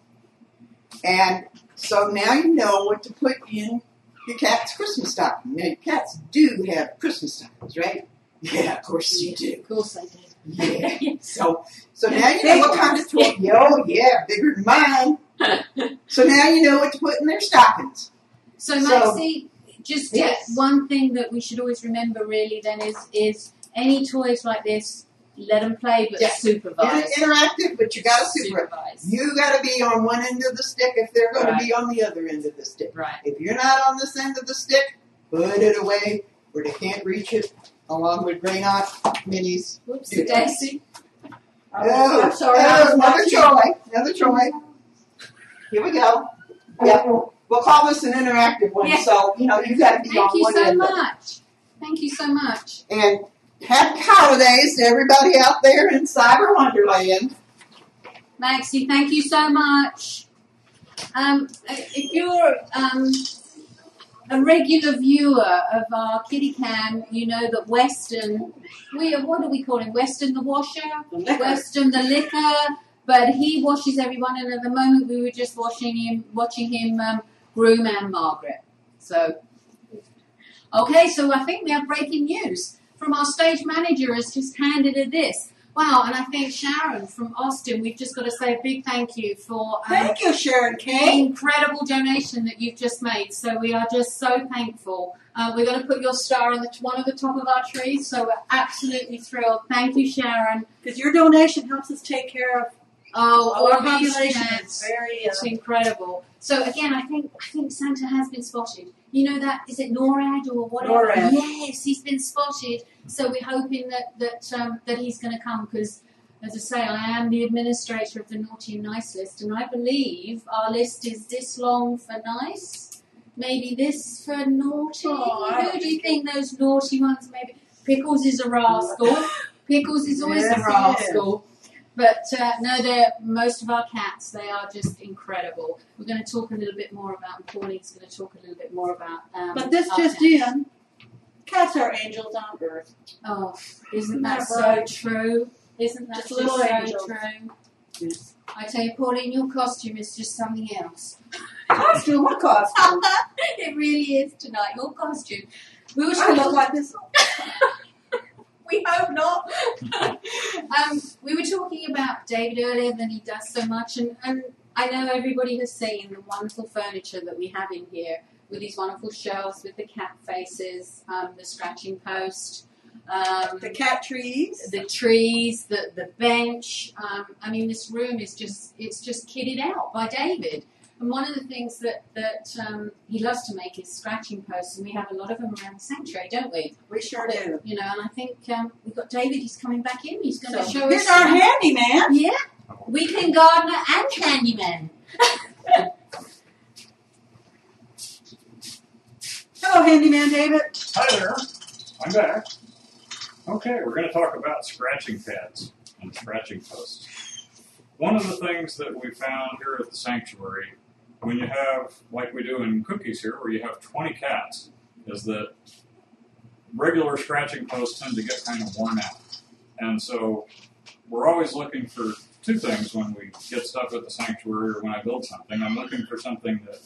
And so now you know what to put in your cat's Christmas stocking. Now, your cats do have Christmas stockings, right? Yeah, of course you do. Of course I do. Yeah. So now you know what kind of toy. Oh, yeah, bigger than mine. So now you know what to put in their stockings. So Maxie, just one thing that we should always remember really then is any toys like this, let them play, but supervise. Interactive, but you got to supervise. You got to be on one end of the stick if they're going to be on the other end of the stick. Right. If you're not on this end of the stick, put it away where they can't reach it, along with Grey Knot minis. Whoops, Daisy. I'm sorry. Another Troy. Here we go. Yeah, we'll call this an interactive one. Yeah. So you got to be on one end. Thank you so much. And happy holidays to everybody out there in Cyber Wonderland. Maxie, thank you so much. If you're a regular viewer of our kitty cam, you know that Weston, what do we call him? Weston the washer? Weston the licker. But he washes everyone, and at the moment we were just watching him groom Anne Margaret. So, okay, so I think we have breaking news. From our stage manager has just handed her this. Wow, and I think Sharon from Austin, we've just got to say a big thank you for thank you, Sharon the Kay. incredible donation that you've just made. So we are just so thankful. We're going to put your star on one of the top of our trees, so we're absolutely thrilled. Thank you, Sharon. Because your donation helps us take care of our population. It's incredible. So again, I think Santa has been spotted. You know that, is it NORAD or whatever? NORAD. Yes, he's been spotted. So we're hoping that he's going to come because, as I say, I am the administrator of the Naughty and Nice list, and I believe our list is this long for nice, maybe this for naughty. Who do you think those naughty ones maybe? Pickles is a rascal. Pickles is always a rascal. But no, most of our cats, they are just incredible. We're going to talk a little bit more about, and Pauline's going to talk a little bit more about. But this just in, cats are angels on earth. Oh, isn't that so true? Isn't that just so little angels. True? Yes. I tell you, Pauline, your costume is just something else. Costume? What costume? It really is tonight. Your costume. We were I look like this. We hope not. We were talking about David earlier, that he does so much, and I know everybody has seen the wonderful furniture that we have in here with these wonderful shelves with the cat faces, the scratching post, the cat trees, the bench. I mean, this room is just kitted out by David. And one of the things that he loves to make is scratching posts, and we have a lot of them around the sanctuary, don't we? We sure do. You know, and I think we've got David. He's coming back in. He's going to show us. Here's our handyman. Yeah, weekend gardener and handyman. Hello, handyman David. Hi there. I'm back. Okay, we're going to talk about scratching pads and scratching posts. One of the things that we found here at the sanctuary, when you have, like we do in Cookies here, where you have 20 cats, is that regular scratching posts tend to get kind of worn out. And so we're always looking for two things when we get stuff at the sanctuary or when I build something. I'm looking for something that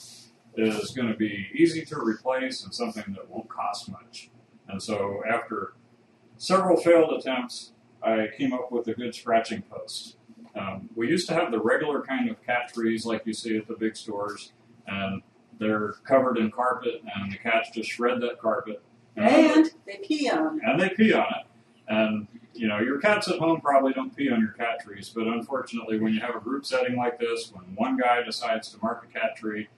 is going to be easy to replace and something that won't cost much. And so after several failed attempts, I came up with a good scratching post. We used to have the regular kind of cat trees like you see at the big stores, and they're covered in carpet, and the cats just shred that carpet. And they pee on it. And they pee on it. And your cats at home probably don't pee on your cat trees, but unfortunately, when you have a group setting like this, when one guy decides to mark a cat tree,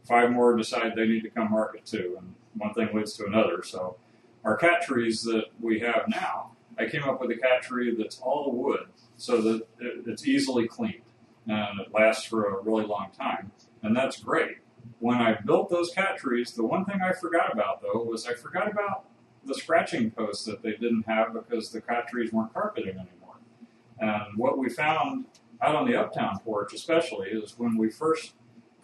5 more decide they need to come mark it too, and one thing leads to another. So our cat trees that we have now, I came up with a cat tree that's all wood so that it's easily cleaned and it lasts for a really long time, and that's great. When I built those cat trees, the one thing I forgot about, though, was I forgot about the scratching posts that they didn't have because the cat trees weren't carpeted anymore. And what we found out on the uptown porch especially is when we first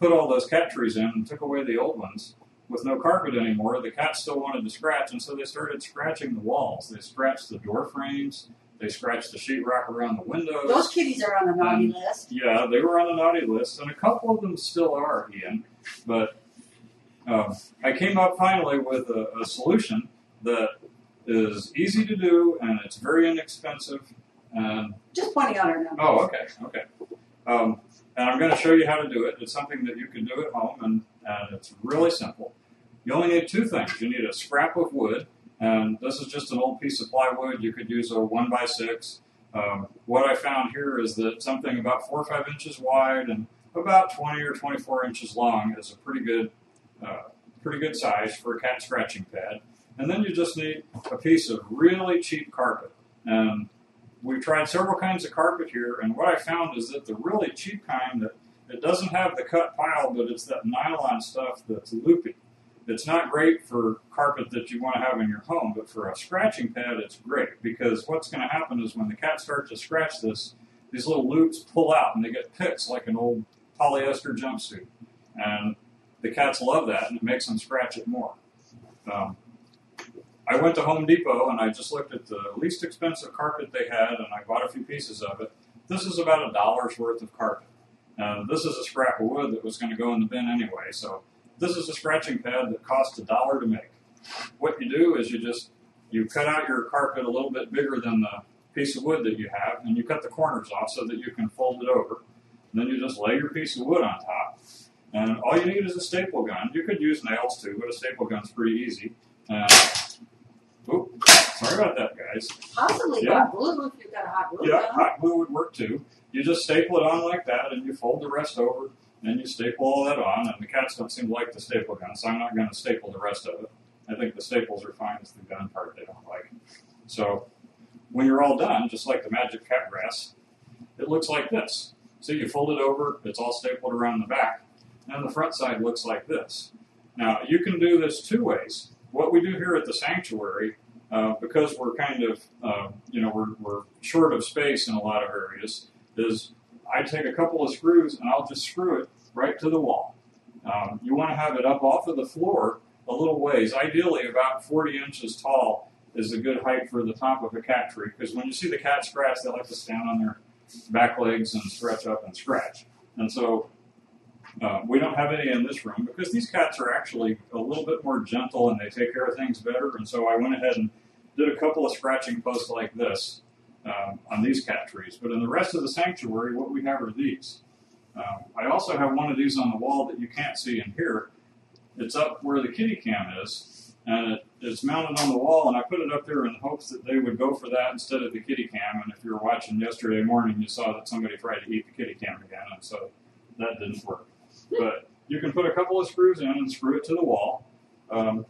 put all those cat trees in and took away the old ones, with no carpet anymore, the cats still wanted to scratch, and so they started scratching the walls. They scratched the door frames. They scratched the sheetrock around the windows. Those kitties are on the naughty list. Yeah, they were on the naughty list, and a couple of them still are, Ian. But I came up finally with a solution that is easy to do, and it's very inexpensive. And just pointing out our numbers. Oh, okay. And I'm going to show you how to do it. It's something that you can do at home, and it's really simple. You only need 2 things. You need a scrap of wood, and this is just an old piece of plywood. You could use a 1x6. What I found here is that something about 4 or 5 inches wide and about 20 or 24 inches long is a pretty good size for a cat scratching pad. And then you just need a piece of really cheap carpet. And we've tried several kinds of carpet here, and what I found is that the really cheap kind, that it doesn't have the cut pile, but it's that nylon stuff that's loopy. It's not great for carpet that you want to have in your home, but for a scratching pad, it's great, because what's going to happen is when the cat starts to scratch this, these little loops pull out, and they get picks like an old polyester jumpsuit. And the cats love that, and it makes them scratch it more. I went to Home Depot, and I just looked at the least expensive carpet they had, and I bought a few pieces of it. This is about $1 worth of carpet. This is a scrap of wood that was going to go in the bin anyway, so this is a scratching pad that costs $1 to make. What you do is you cut out your carpet a little bit bigger than the piece of wood that you have, and you cut the corners off so that you can fold it over. And then you just lay your piece of wood on top, and all you need is a staple gun. You could use nails too, but a staple gun's pretty easy. Sorry about that, guys. Possibly hot glue if you've got a hot glue gun. Yeah, hot glue would work too. You just staple it on like that, and you fold the rest over, and you staple all that on. And the cats don't seem to like the staple gun, so I'm not going to staple the rest of it. I think the staples are fine. It's the gun part they don't like. So when you're all done, just like the magic cat grass, it looks like this. See, you fold it over, it's all stapled around the back, and the front side looks like this. Now, you can do this 2 ways. What we do here at the sanctuary, because we're kind of, we're short of space in a lot of areas, is I take a couple of screws and I'll just screw it right to the wall. You want to have it up off of the floor a little ways. Ideally, about 40 inches tall is a good height for the top of a cat tree, because when you see the cat scratch, they like to stand on their back legs and stretch up and scratch. And so we don't have any in this room because these cats are actually a little bit more gentle and they take care of things better. And so I went ahead and did a couple of scratching posts like this on these cat trees. But in the rest of the sanctuary, what we have are these. I also have one of these on the wall that you can't see in here. It's up where the kitty cam is, and it's mounted on the wall, and I put it up there in hopes that they would go for that instead of the kitty cam. And if you were watching yesterday morning, you saw that somebody tried to eat the kitty cam again, and so that didn't work. But you can put a couple of screws in and screw it to the wall. I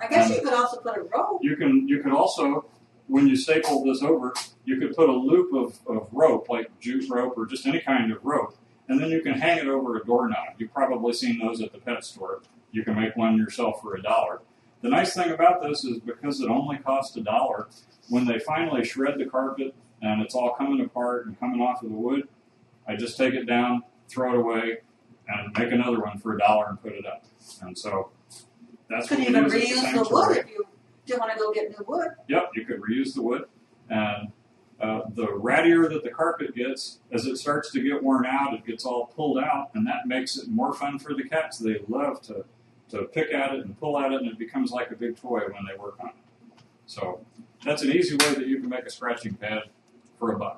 guess you could also put a rope. You could also, when you staple this over, you could put a loop of rope, like jute rope or just any kind of rope, and then you can hang it over a doorknob. You've probably seen those at the pet store. You can make one yourself for $1. The nice thing about this is because it only costs $1, when they finally shred the carpet and it's all coming apart and coming off of the wood, I just take it down, throw it away, and make another one for $1 and put it up. And so that's what we could even use at the reuse the sanctuary. wood if you didn't want to go get new wood. Yep, you could reuse the wood. And the rattier that the carpet gets, as it starts to get worn out, it gets all pulled out, and that makes it more fun for the cats. They love to pick at it and pull at it, and it becomes like a big toy when they work on it. So that's an easy way that you can make a scratching pad for $1.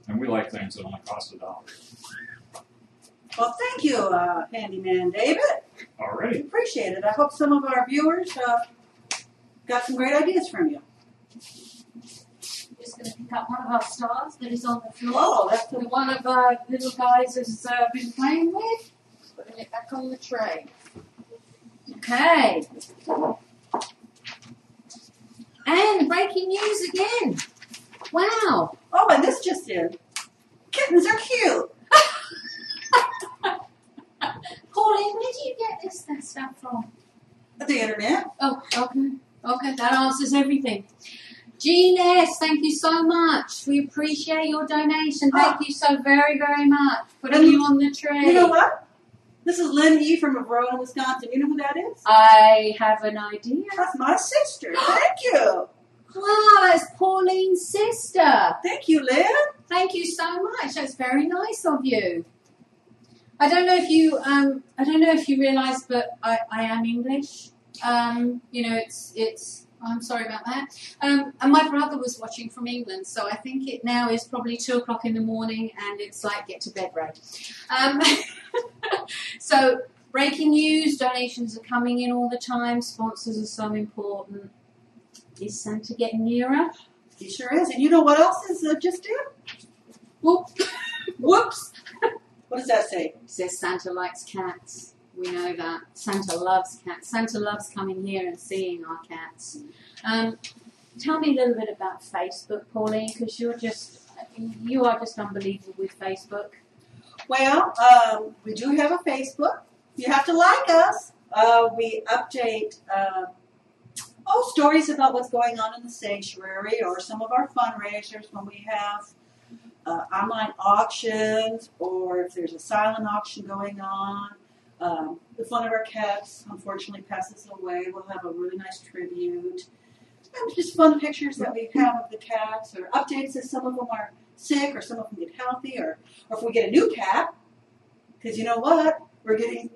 And we like things that only cost $1. Well, thank you, Handyman David. All We righty. appreciate it. I hope some of our viewers got some great ideas from you. Just going to pick up one of our stars that is on the floor. Oh, that's The one of our little guys has been playing with. Putting it back on the tray. Okay. And breaking news again. Wow. Oh, and this just in. Kittens are cute. Pauline, where do you get this stuff from? The internet. Oh, okay. Okay, that answers everything. Jean S., thank you so much. We appreciate your donation. Thank you so very, very much. Putting you on the tray. You know what? This is Lynn E. from Aurora, Wisconsin. You know who that is? I have an idea. That's my sister. Thank you. Wow, that's Pauline's sister. Thank you, Lynn. Thank you so much. That's very nice of you. I don't know if you realise, but I am English. I'm sorry about that. And my brother was watching from England, so I think it now is probably 2:00 in the morning, and it's like get to bed, right? So breaking news, donations are coming in all the time. Sponsors are so important. Is Santa getting nearer? He sure is. And you know what else is just in? Whoop. Whoops. What does that say? It says Santa likes cats. We know that. Santa loves cats. Santa loves coming here and seeing our cats. Tell me a little bit about Facebook, Pauline, because you are just unbelievable with Facebook. Well, we do have a Facebook. You have to like us. We update stories about what's going on in the sanctuary or some of our fundraisers when we have online auctions or if there's a silent auction going on. If one of our cats unfortunately passes away, we'll have a really nice tribute. And just fun pictures that we have of the cats or updates as some of them are sick or some of them get healthy or if we get a new cat. Because you know what? We're getting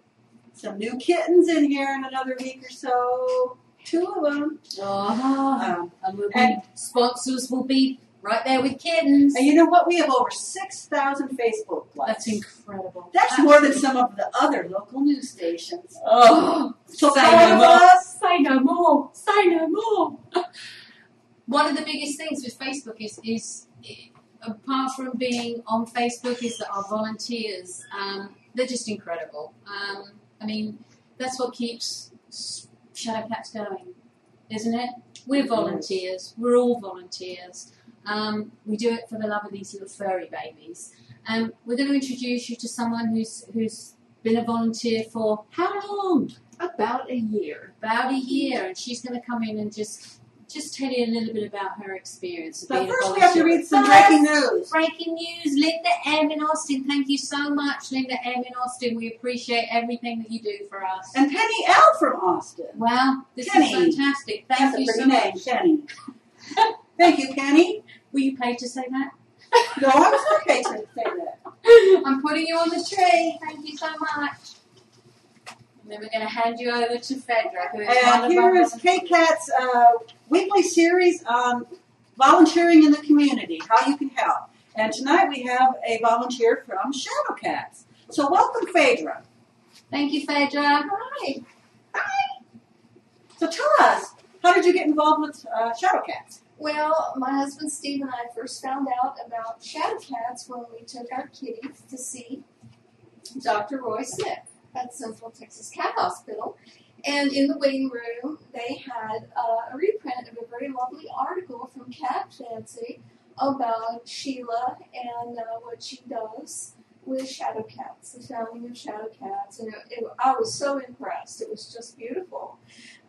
some new kittens in here in another week or so. 2 of them. And sponsors will be right there with kittens. And you know what? We have over 6,000 Facebook likes. That's incredible. That's more than some of the other local news stations. Oh, So say proud no of more. us. Say no more. Say no more. One of the biggest things with Facebook is apart from being on Facebook, is that our volunteers, they're just incredible. I mean, that's what keeps Shadow Cats going, isn't it? We're volunteers. We're all volunteers. We do it for the love of these little furry babies. We're going to introduce you to someone who's been a volunteer for how long? About a year. About a year, and she's going to come in and just tell you a little bit about her experience of But being a first we volunteer. have to read some breaking news. Breaking news, Linda M. in Austin. Thank you so much, Linda M. in Austin. We appreciate everything that you do for us. And Penny L. from Austin. Wow, this Penny. is fantastic. Thank That's a you pretty so name, much. Penny. Thank you, Penny. Were you paid to say that? No, I was not paid to say that. I'm putting you on the tree. Thank you so much. And then we're going to hand you over to Fedra, who is one And of here our is K-Cat's weekly series on volunteering in the community, how you can help. And tonight we have a volunteer from Shadow Cats. So welcome, Phaedra. Thank you, Fedra. Hi. Hi. So tell us, how did you get involved with Shadow Cats? Well, my husband Steve and I first found out about Shadow Cats when we took our kitties to see Dr. Roy Smith at Central Texas Cat Hospital. And in the waiting room, they had a reprint of a very lovely article from Cat Fancy about Sheila and what she does with Shadow Cats, the founding of Shadow Cats. And I was so impressed. It was just beautiful.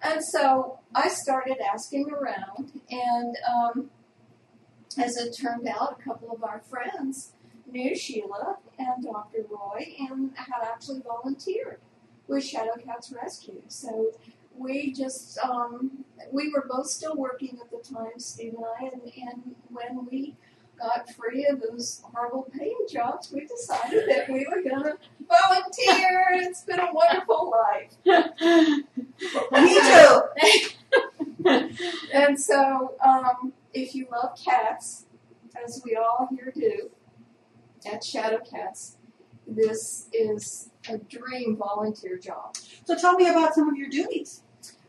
And so I started asking around, and as it turned out, a couple of our friends knew Sheila and Dr. Roy and had actually volunteered with Shadow Cats Rescue. So we just, we were both still working at the time, Steve and I, and when we got free of those horrible paying jobs, we decided that we were going to volunteer. It's been a wonderful life. Me too. And so, if you love cats, as we all here do, at Shadow Cats, this is a dream volunteer job. So tell me about some of your duties.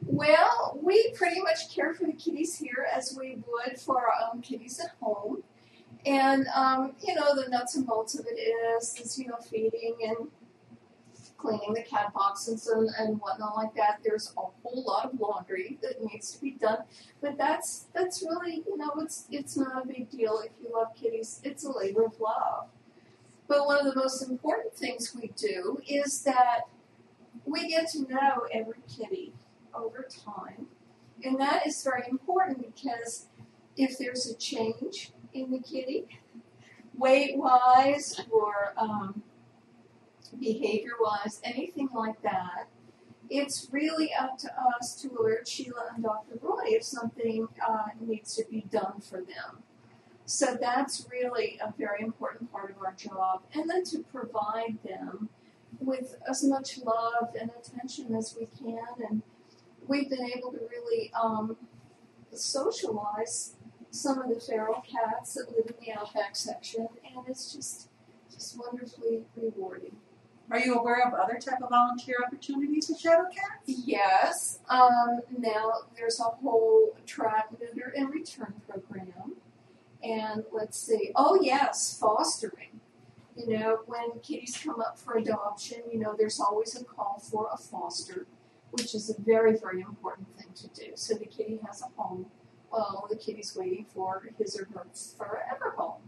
Well, we pretty much care for the kitties here as we would for our own kitties at home. And, the nuts and bolts of it is feeding and cleaning the cat boxes and whatnot like that. There's a whole lot of laundry that needs to be done. But that's really, it's not a big deal if you love kitties. It's a labor of love. But one of the most important things we do is that we get to know every kitty over time. And that is very important because if there's a change in the kitty, weight-wise or behavior-wise, anything like that, it's really up to us to alert Sheila and Dr. Roy if something needs to be done for them. So that's really a very important part of our job. And then to provide them with as much love and attention as we can. And we've been able to really socialize some of the feral cats that live in the outback section, and it's just wonderfully rewarding. Are you aware of other type of volunteer opportunities with shadow cats? Yes. Now there's a whole trap, neuter, and return program. And let's see. Oh, yes, fostering. When kitties come up for adoption, there's always a call for a foster, which is a very, very important thing to do. So the kitty has a home while the kitty's waiting for his or her forever home.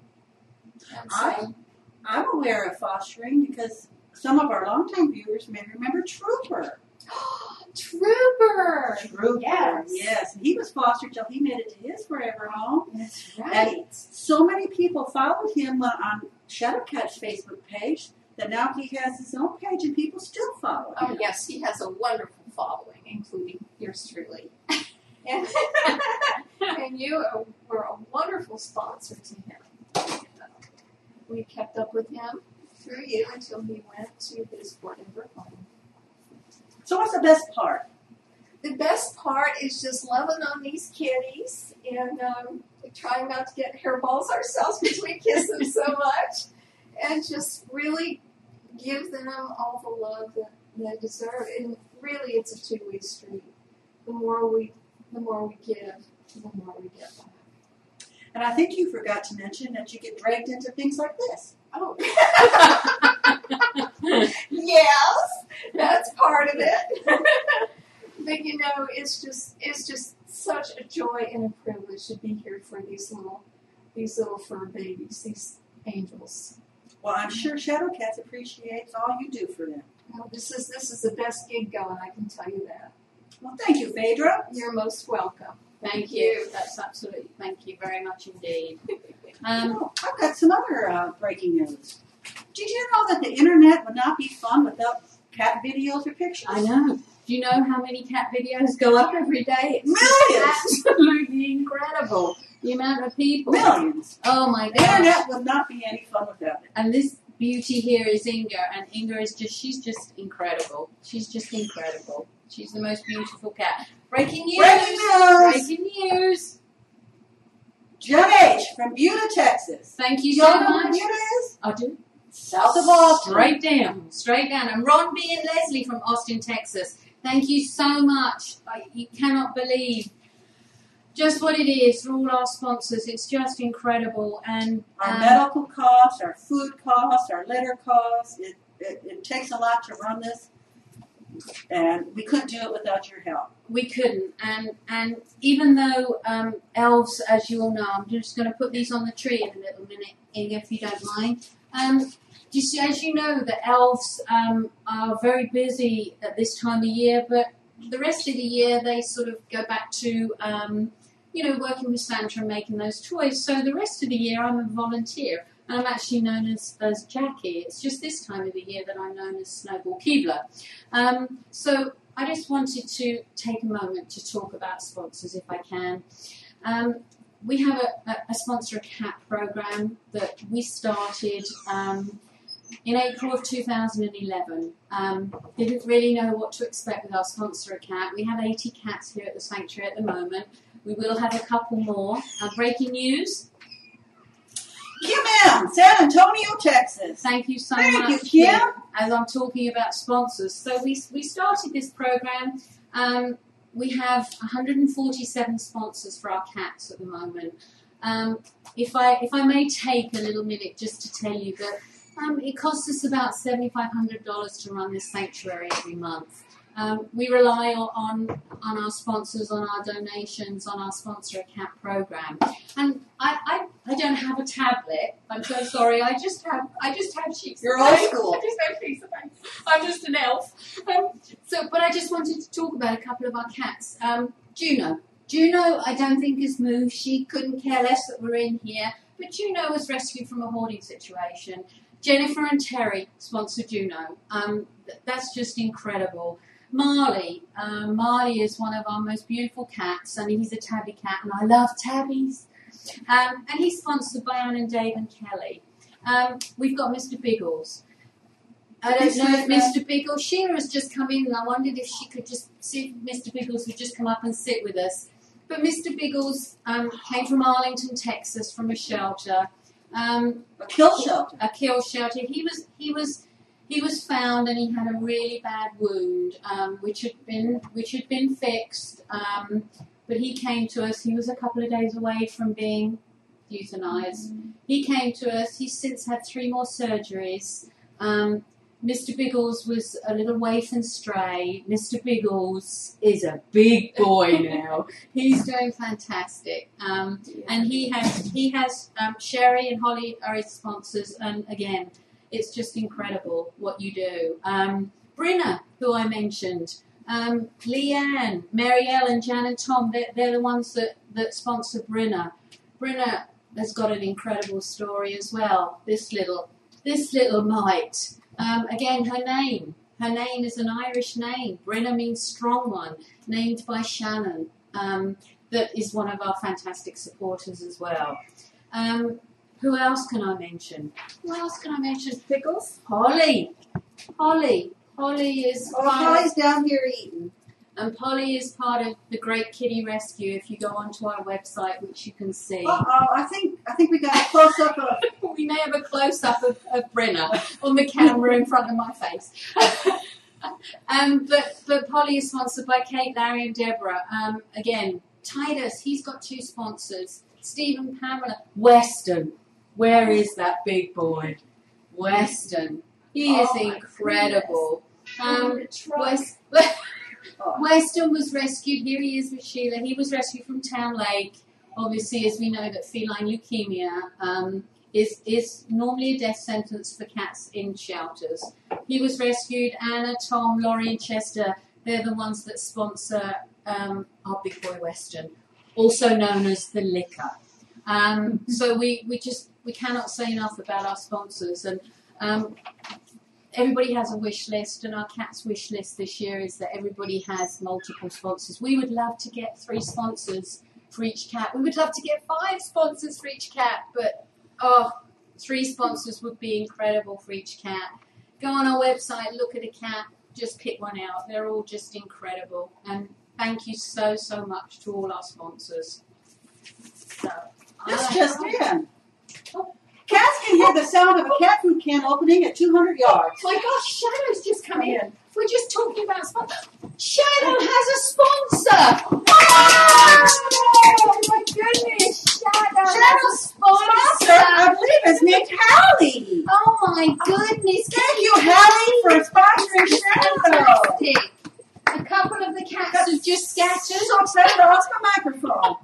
And so, I'm aware of fostering because some of our longtime viewers may remember Trooper. Trooper! Yes. He was fostered till he made it to his forever home. That's right. And so many people followed him on Shadowcat's Facebook page that now he has his own page and people still follow him. Oh, yes, he has a wonderful following, including yours truly. And, and you were a wonderful sponsor to him. We kept up with him through you until he went to his forever home. So what's the best part? The best part is just loving on these kitties and trying not to get hairballs ourselves because we kiss them so much, and just really give them all the love that they deserve. And really, it's a two-way street. The more we give, the more we get back. And I think you forgot to mention that you get dragged into things like this. Oh. Yes, that's part of it. But it's just such a joy and a privilege to be here for these little fur babies, these angels. Well, I'm sure Shadowcats appreciates all you do for them. Well, this is the best gig going, I can tell you that. Well, thank you, Phaedra. You're most welcome. Thank you. That's absolutely. Thank you very much indeed. I've got some other breaking news. Did you know that the internet would not be fun without cat videos or pictures? I know. Do you know how many cat videos go up every day? It's Millions! Absolutely incredible. The amount of people. Millions. Oh my The God. internet would not be any fun without it. And this beauty here is Inga, and Inga is she's just incredible. She's just incredible. She's the most beautiful cat. Breaking news! Breaking news! Breaking news! John H. from Buda, Texas. Thank you You so know where much. Buda is? I do. South of Austin. Straight down. And Ron B. and Leslie from Austin, Texas. Thank you so much. You cannot believe just what it is for all our sponsors. It's just incredible. And Our medical costs, our food costs, our litter costs. It takes a lot to run this. And we couldn't do it without your help. we couldn't. And even though elves, as you all know, I'm just going to put these on the tree in a little minute, Inga, if you don't mind. Just as you know, the elves are very busy at this time of year, but the rest of the year they sort of go back to, working with Santa and making those toys. So the rest of the year I'm a volunteer, and I'm actually known as Jackie. It's just this time of the year that I'm known as Snowball Keebler. So I just wanted to take a moment to talk about sponsors, if I can. We have a sponsor a cat program that we started in April of 2011. Didn't really know what to expect with our sponsor a cat. We have 80 cats here at the sanctuary at the moment. We will have a couple more. Breaking news. Kim M., San Antonio, Texas. Thank you so Thank much. you, Kim. As I'm talking about sponsors. So we started this program we have 147 sponsors for our cats at the moment. If I may take a little minute just to tell you that it costs us about $7,500 to run this sanctuary every month. We rely on our sponsors, on our donations, on our Sponsor a Cat program. And I don't have a tablet. I'm so sorry. I just have sheets. You're old school. I just have sheets of paper. I'm just an elf. But I just wanted to talk about a couple of our cats. Juno, I don't think has moved. She couldn't care less that we're in here. But Juno was rescued from a hoarding situation. Jennifer and Terry sponsored Juno. That's just incredible. Marley is one of our most beautiful cats. I mean, he's a tabby cat, and I love tabbies. And he's sponsored by Anne and Dave and Kelly. We've got Mr. Biggles. I don't know if Mr. Biggles, Sheila has just come in, and I wondered if she could just see if Mr. Biggles would just come up and sit with us. But Mr. Biggles came from Arlington, Texas, from a shelter. A kill shelter. A kill shelter. He was found, and he had a really bad wound, which had been fixed. But he came to us. He was a couple of days away from being euthanized. He came to us. He's since had 3 more surgeries. Mr. Biggles was a little waif and stray. Mr. Biggles is a big boy now. He's doing fantastic. And he has Sherry and Holly are his sponsors. And again, it's just incredible what you do. Brinna, who I mentioned, Leanne, Marielle, and Jan and Tom, they're the ones that sponsor Brinna. Brinna has got an incredible story as well. This little mite. Again, her name is an Irish name. Brinna means strong one, named by Shannon. That is one of our fantastic supporters as well. Who else can I mention? Pickles? Holly is Holly's down here eating. and Polly is part of the Great Kitty Rescue. If you go onto our website, which you can see. I think we got a close up of. We may have a close up of Brenna on the camera in front of my face. But Polly is sponsored by Kate, Larry, and Deborah. Again, Titus, he's got 2 sponsors. Stephen, Pamela, Weston. Where is that big boy? Weston. He is incredible. Weston was rescued. Here he is with Sheila. He was rescued from Town Lake. Obviously, as we know, that feline leukemia is normally a death sentence for cats in shelters. He was rescued. Anna, Tom, Laurie, and Chester, they're the ones that sponsor our big boy Weston, also known as the Licker. So we cannot say enough about our sponsors. And everybody has a wish list, and our cat's wish list this year is that everybody has multiple sponsors. We would love to get 3 sponsors for each cat. We would love to get 5 sponsors for each cat, but 3 sponsors would be incredible for each cat. Go on our website, look at a cat, just pick one out. They're all just incredible. And thank you so, so much to all our sponsors. So, This just in. Cats can hear the sound of a cat food can opening at 200 yards. My gosh, Shadow's just come in. We're just talking about sponsors. Shadow has a sponsor. Oh my goodness, Shadow's sponsor. I believe is named Hallie. Oh my goodness. Thank you, Hallie, for sponsoring Shadow. Fantastic. A couple of the cats have just scattered. So excited I lost my microphone.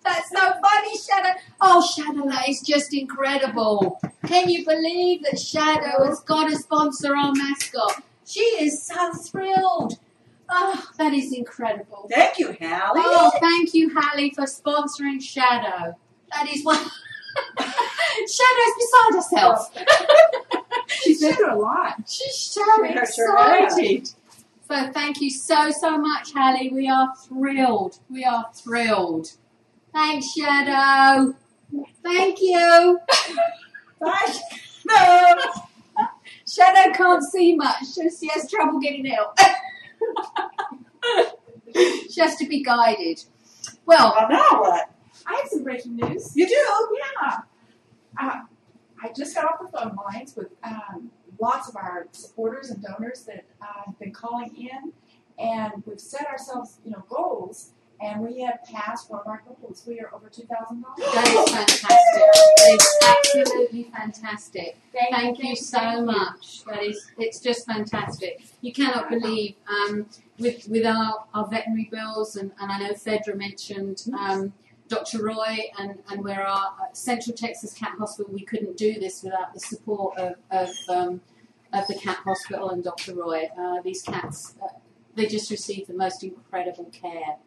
That's so funny, Shadow. Oh, Shadow, that is just incredible. Can you believe that Shadow has got a sponsor, our mascot? She is so thrilled. Oh, that is incredible. Thank you, Hallie. Oh, thank you, Hallie, for sponsoring Shadow. That is one. Shadow's beside herself. She's been through a lot. She's so excited. So thank you so, so much, Hallie. We are thrilled. We are thrilled. Thanks, Shadow. Thank you. Bye. No. Shadow can't see much, so she has trouble getting out. She has to be guided. Well, now what? I have some breaking news. You do? Yeah. I just got off the phone lines with lots of our supporters and donors that have been calling in, and we've set ourselves, goals, and we have passed one of our goals. We are over $2,000. That is fantastic. That is absolutely fantastic. Thank you so much. It's just fantastic. You cannot believe with our veterinary bills, and I know Fedra mentioned Dr. Roy, and we're our Central Texas Cat Hospital. We couldn't do this without the support of the Cat Hospital and Dr. Roy. These cats, they just receive the most incredible care.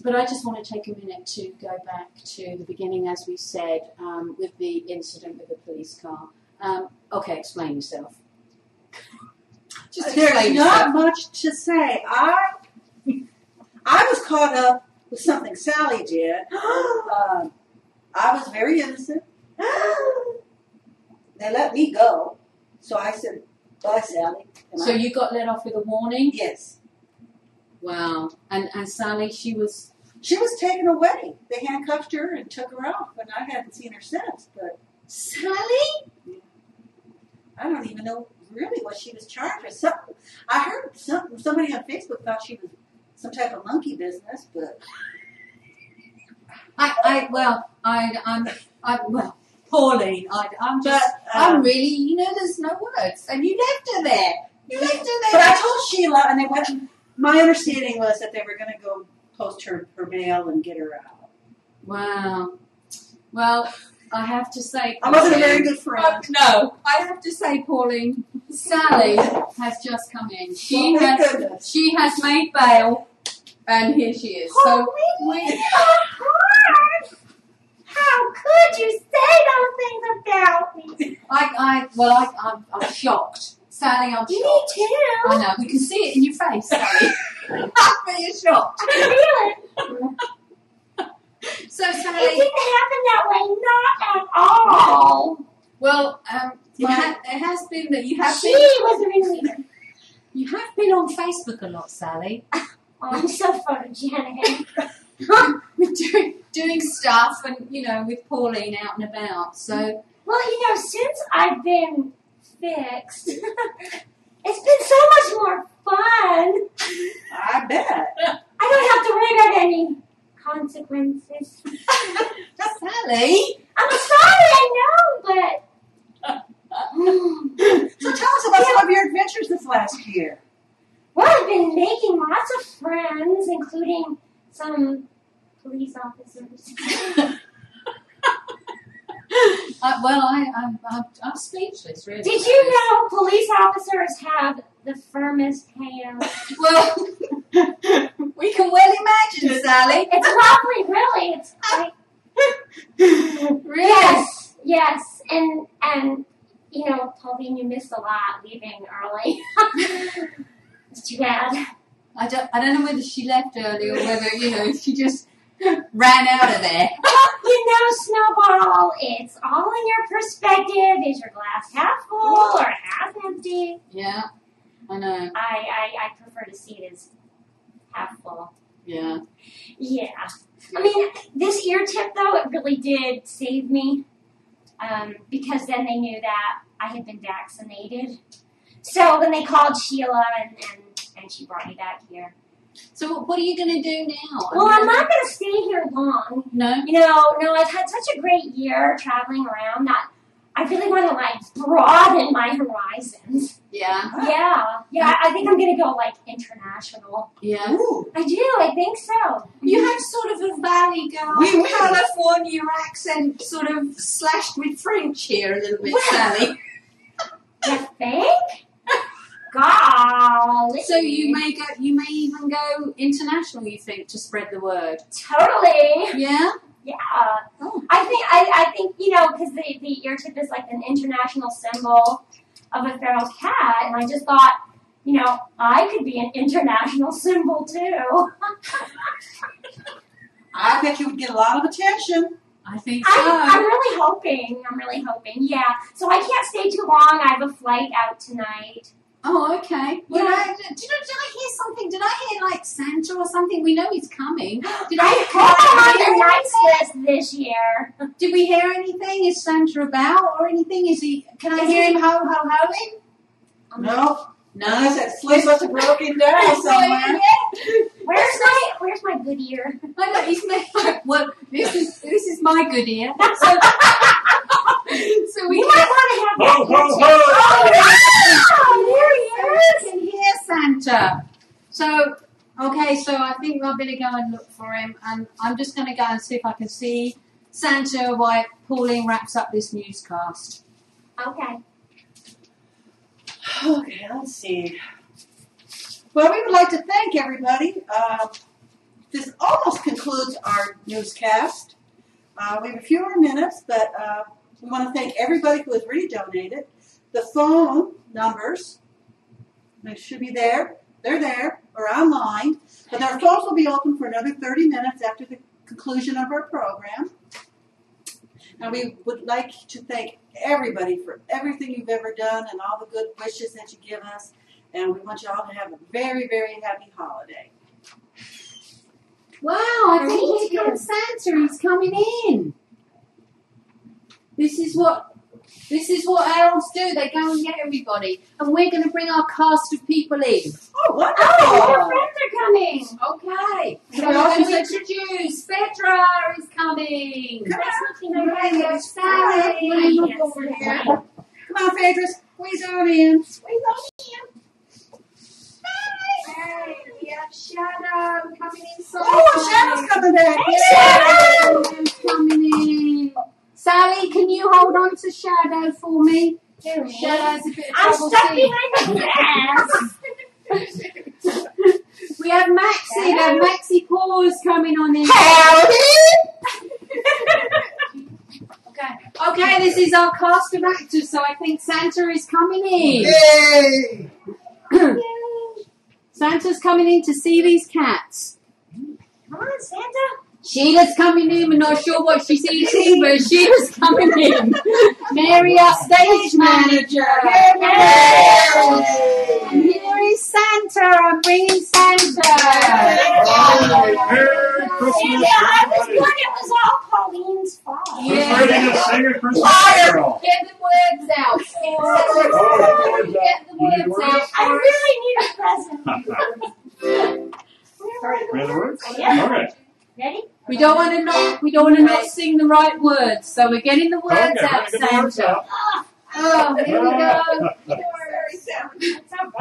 But I just want to take a minute to go back to the beginning, as we said, with the incident with the police car. Okay, explain yourself. Just There's explain not yourself. much to say. I was caught up with something Sally did. I was very innocent. They let me go, so I said, "Bye, Sally." So you got let off with a warning? Yes. Wow. And Sally, she was... She was taken away. They handcuffed her and took her off, and I haven't seen her since. But Sally? I don't even know really what she was charged with. I heard somebody on Facebook thought she was some type of monkey business, but Pauline, I'm really, there's no words. And you left her there. But I told Sheila, and they went. My understanding was that they were going to go post her mail and get her out. Wow. Well, I have to say, I wasn't a very good friend. No, I have to say, Pauline, Sally has just come in. She has made bail, and here she is. So how could you say those things about me? I'm shocked. Sally, I'm shocked. Me too. I know. We can see it in your face, Sally. But you're shocked. I feel it. So, It Sally. didn't happen that way, not at all. Well, it has been that you have She been. was really. You have been on Facebook a lot, Sally. Oh, I'm so photogenic. With doing stuff, and with Pauline out and about. So. Well, since I've been fixed, it's been so much more fun. I bet. I don't have to worry about any consequences. Sally. I'm sorry, I know, but So tell us about some of your adventures this last year. well, I've been making lots of friends, including some police officers. I'm speechless, really. Did you know police officers have the firmest hands? Well, we can well imagine, Sally. It's lovely, really. It's quite. Really? Yes, and Pauline, you missed a lot leaving early. It's too bad. I don't know whether she left early or whether she just ran out of there. Snowball, it's all in your perspective. Is your glass half full or half empty? Yeah, I know. I prefer to see it as half full. Yeah. Yeah. I mean, this ear tip, though, it really did save me. Because then they knew that I had been vaccinated. So then they called Sheila and she brought me back here. So what are you going to do now? Well, I'm not going to stay here long. No? No, I've had such a great year traveling around that I really want to, broaden my horizons. Yeah. Yeah, I think I'm going to go, international. Yeah. Ooh. I do, I think so. You have sort of a Valley Girl, California accent sort of slashed with French here a little bit, Sally. You think? Golly. So you may even go international, you think, to spread the word. Totally. Yeah? Yeah. Oh. I think because the ear tip is like an international symbol of a feral cat, and I just thought, I could be an international symbol too. I bet you would get a lot of attention. I think so. I'm really hoping. Yeah. So I can't stay too long. I have a flight out tonight. Oh, okay. Well, Yeah. did I hear something? Did I hear Santa or something? We know he's coming. Did I hope I'm on the nice list this year. Did we hear anything? Is Santa about or anything? Is he? Can I hear him ho ho hoing? No. Unless that sleigh must have broken down somewhere. Where's my good ear? I know, he's well, this is my good ear. So we You might want to Ho, have ho, ho! Oh, there he is. can hear Santa. So, okay, so I think I better go and look for him, and I'm just going to go and see if I can see Santa while Pauline wraps up this newscast. Okay. Okay, let's see. Well, we would like to thank everybody. This almost concludes our newscast. We have a few more minutes, but we want to thank everybody who has really donated. The phone numbers, they should be there. They're there or online. But our phones will be open for another 30 minutes after the conclusion of our program. And we would like to thank everybody for everything you've ever done and all the good wishes that you give us. And we want you all to have a very, very happy holiday. Wow, I think here comes Santa. He's coming in. This is what elves do. They go and get everybody, and we're going to bring our cast of people in. Oh, wonderful! Oh, your friends are coming. Okay, so Can we're we also going to say- introduce Petra is coming. Come on. Hey, Sally. Look over here. Come on, Phaedra. Squeeze on in. Squeeze on in. Hey, we have Shadow coming inside. Oh, Shadow's coming back. Shadow's coming in. Sally, can you hold on to Shadow for me? Shadow's a bit of I'm trouble stuck seeing. behind the glass. We have Maxie. We have Maxie Paws coming on in. Okay, this is our cast of actors, so I think Santa is coming in. Yay! Santa's coming in to see these cats. Come on, Santa. Sheila's coming in. We're not sure what she's eating, but Sheila's coming in. Mary, our stage manager. And here is Santa. I'm bringing Santa. Merry Christmas, Yeah, I was everybody! glad it was all Pauline's fault. Who's ready to sing a Christmas carol? Get the words out. Get the words out. I really need a present. Ready the words? Yeah. Okay. Ready? We don't want to not sing the right words, so we're getting the words Okay, out, get the words Santa. out. Oh, here we go. It's all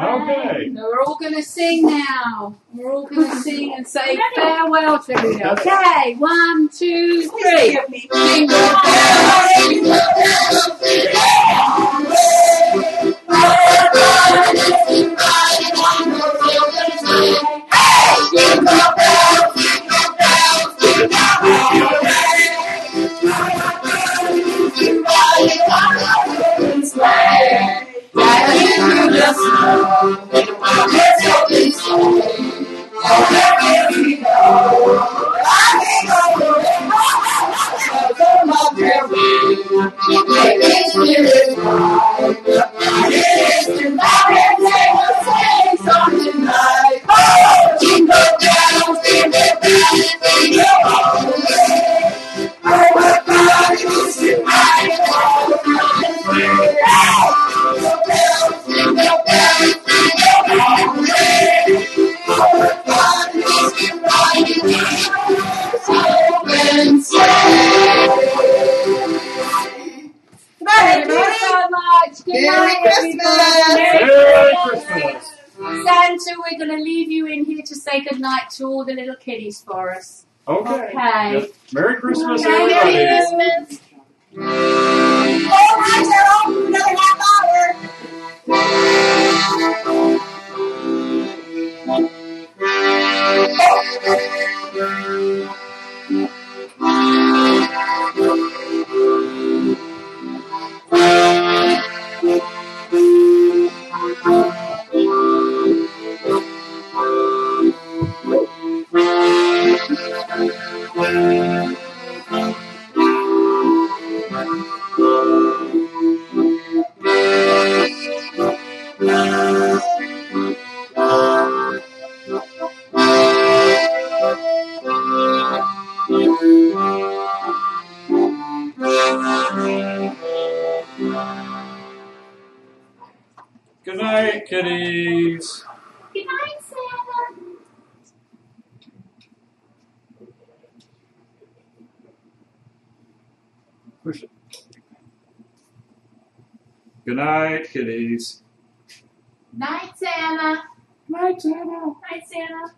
right. Okay. So we're all going to sing now. We're all going to sing and say farewell to you. Okay, 1, 2, 3. Jingle bells, jingle Thank you so much. Good night, everybody. Merry Christmas! Santa, we're going to leave you in here to say goodnight to all the little kiddies for us. Okay. Okay. Yes. Merry Christmas, Okay, everybody! Merry Christmas. Oh, hi, Carol. Another half hour. kitties. Good night, Santa. Push it. Good night, kitties. Night, Santa. Night, Santa. Night, Santa.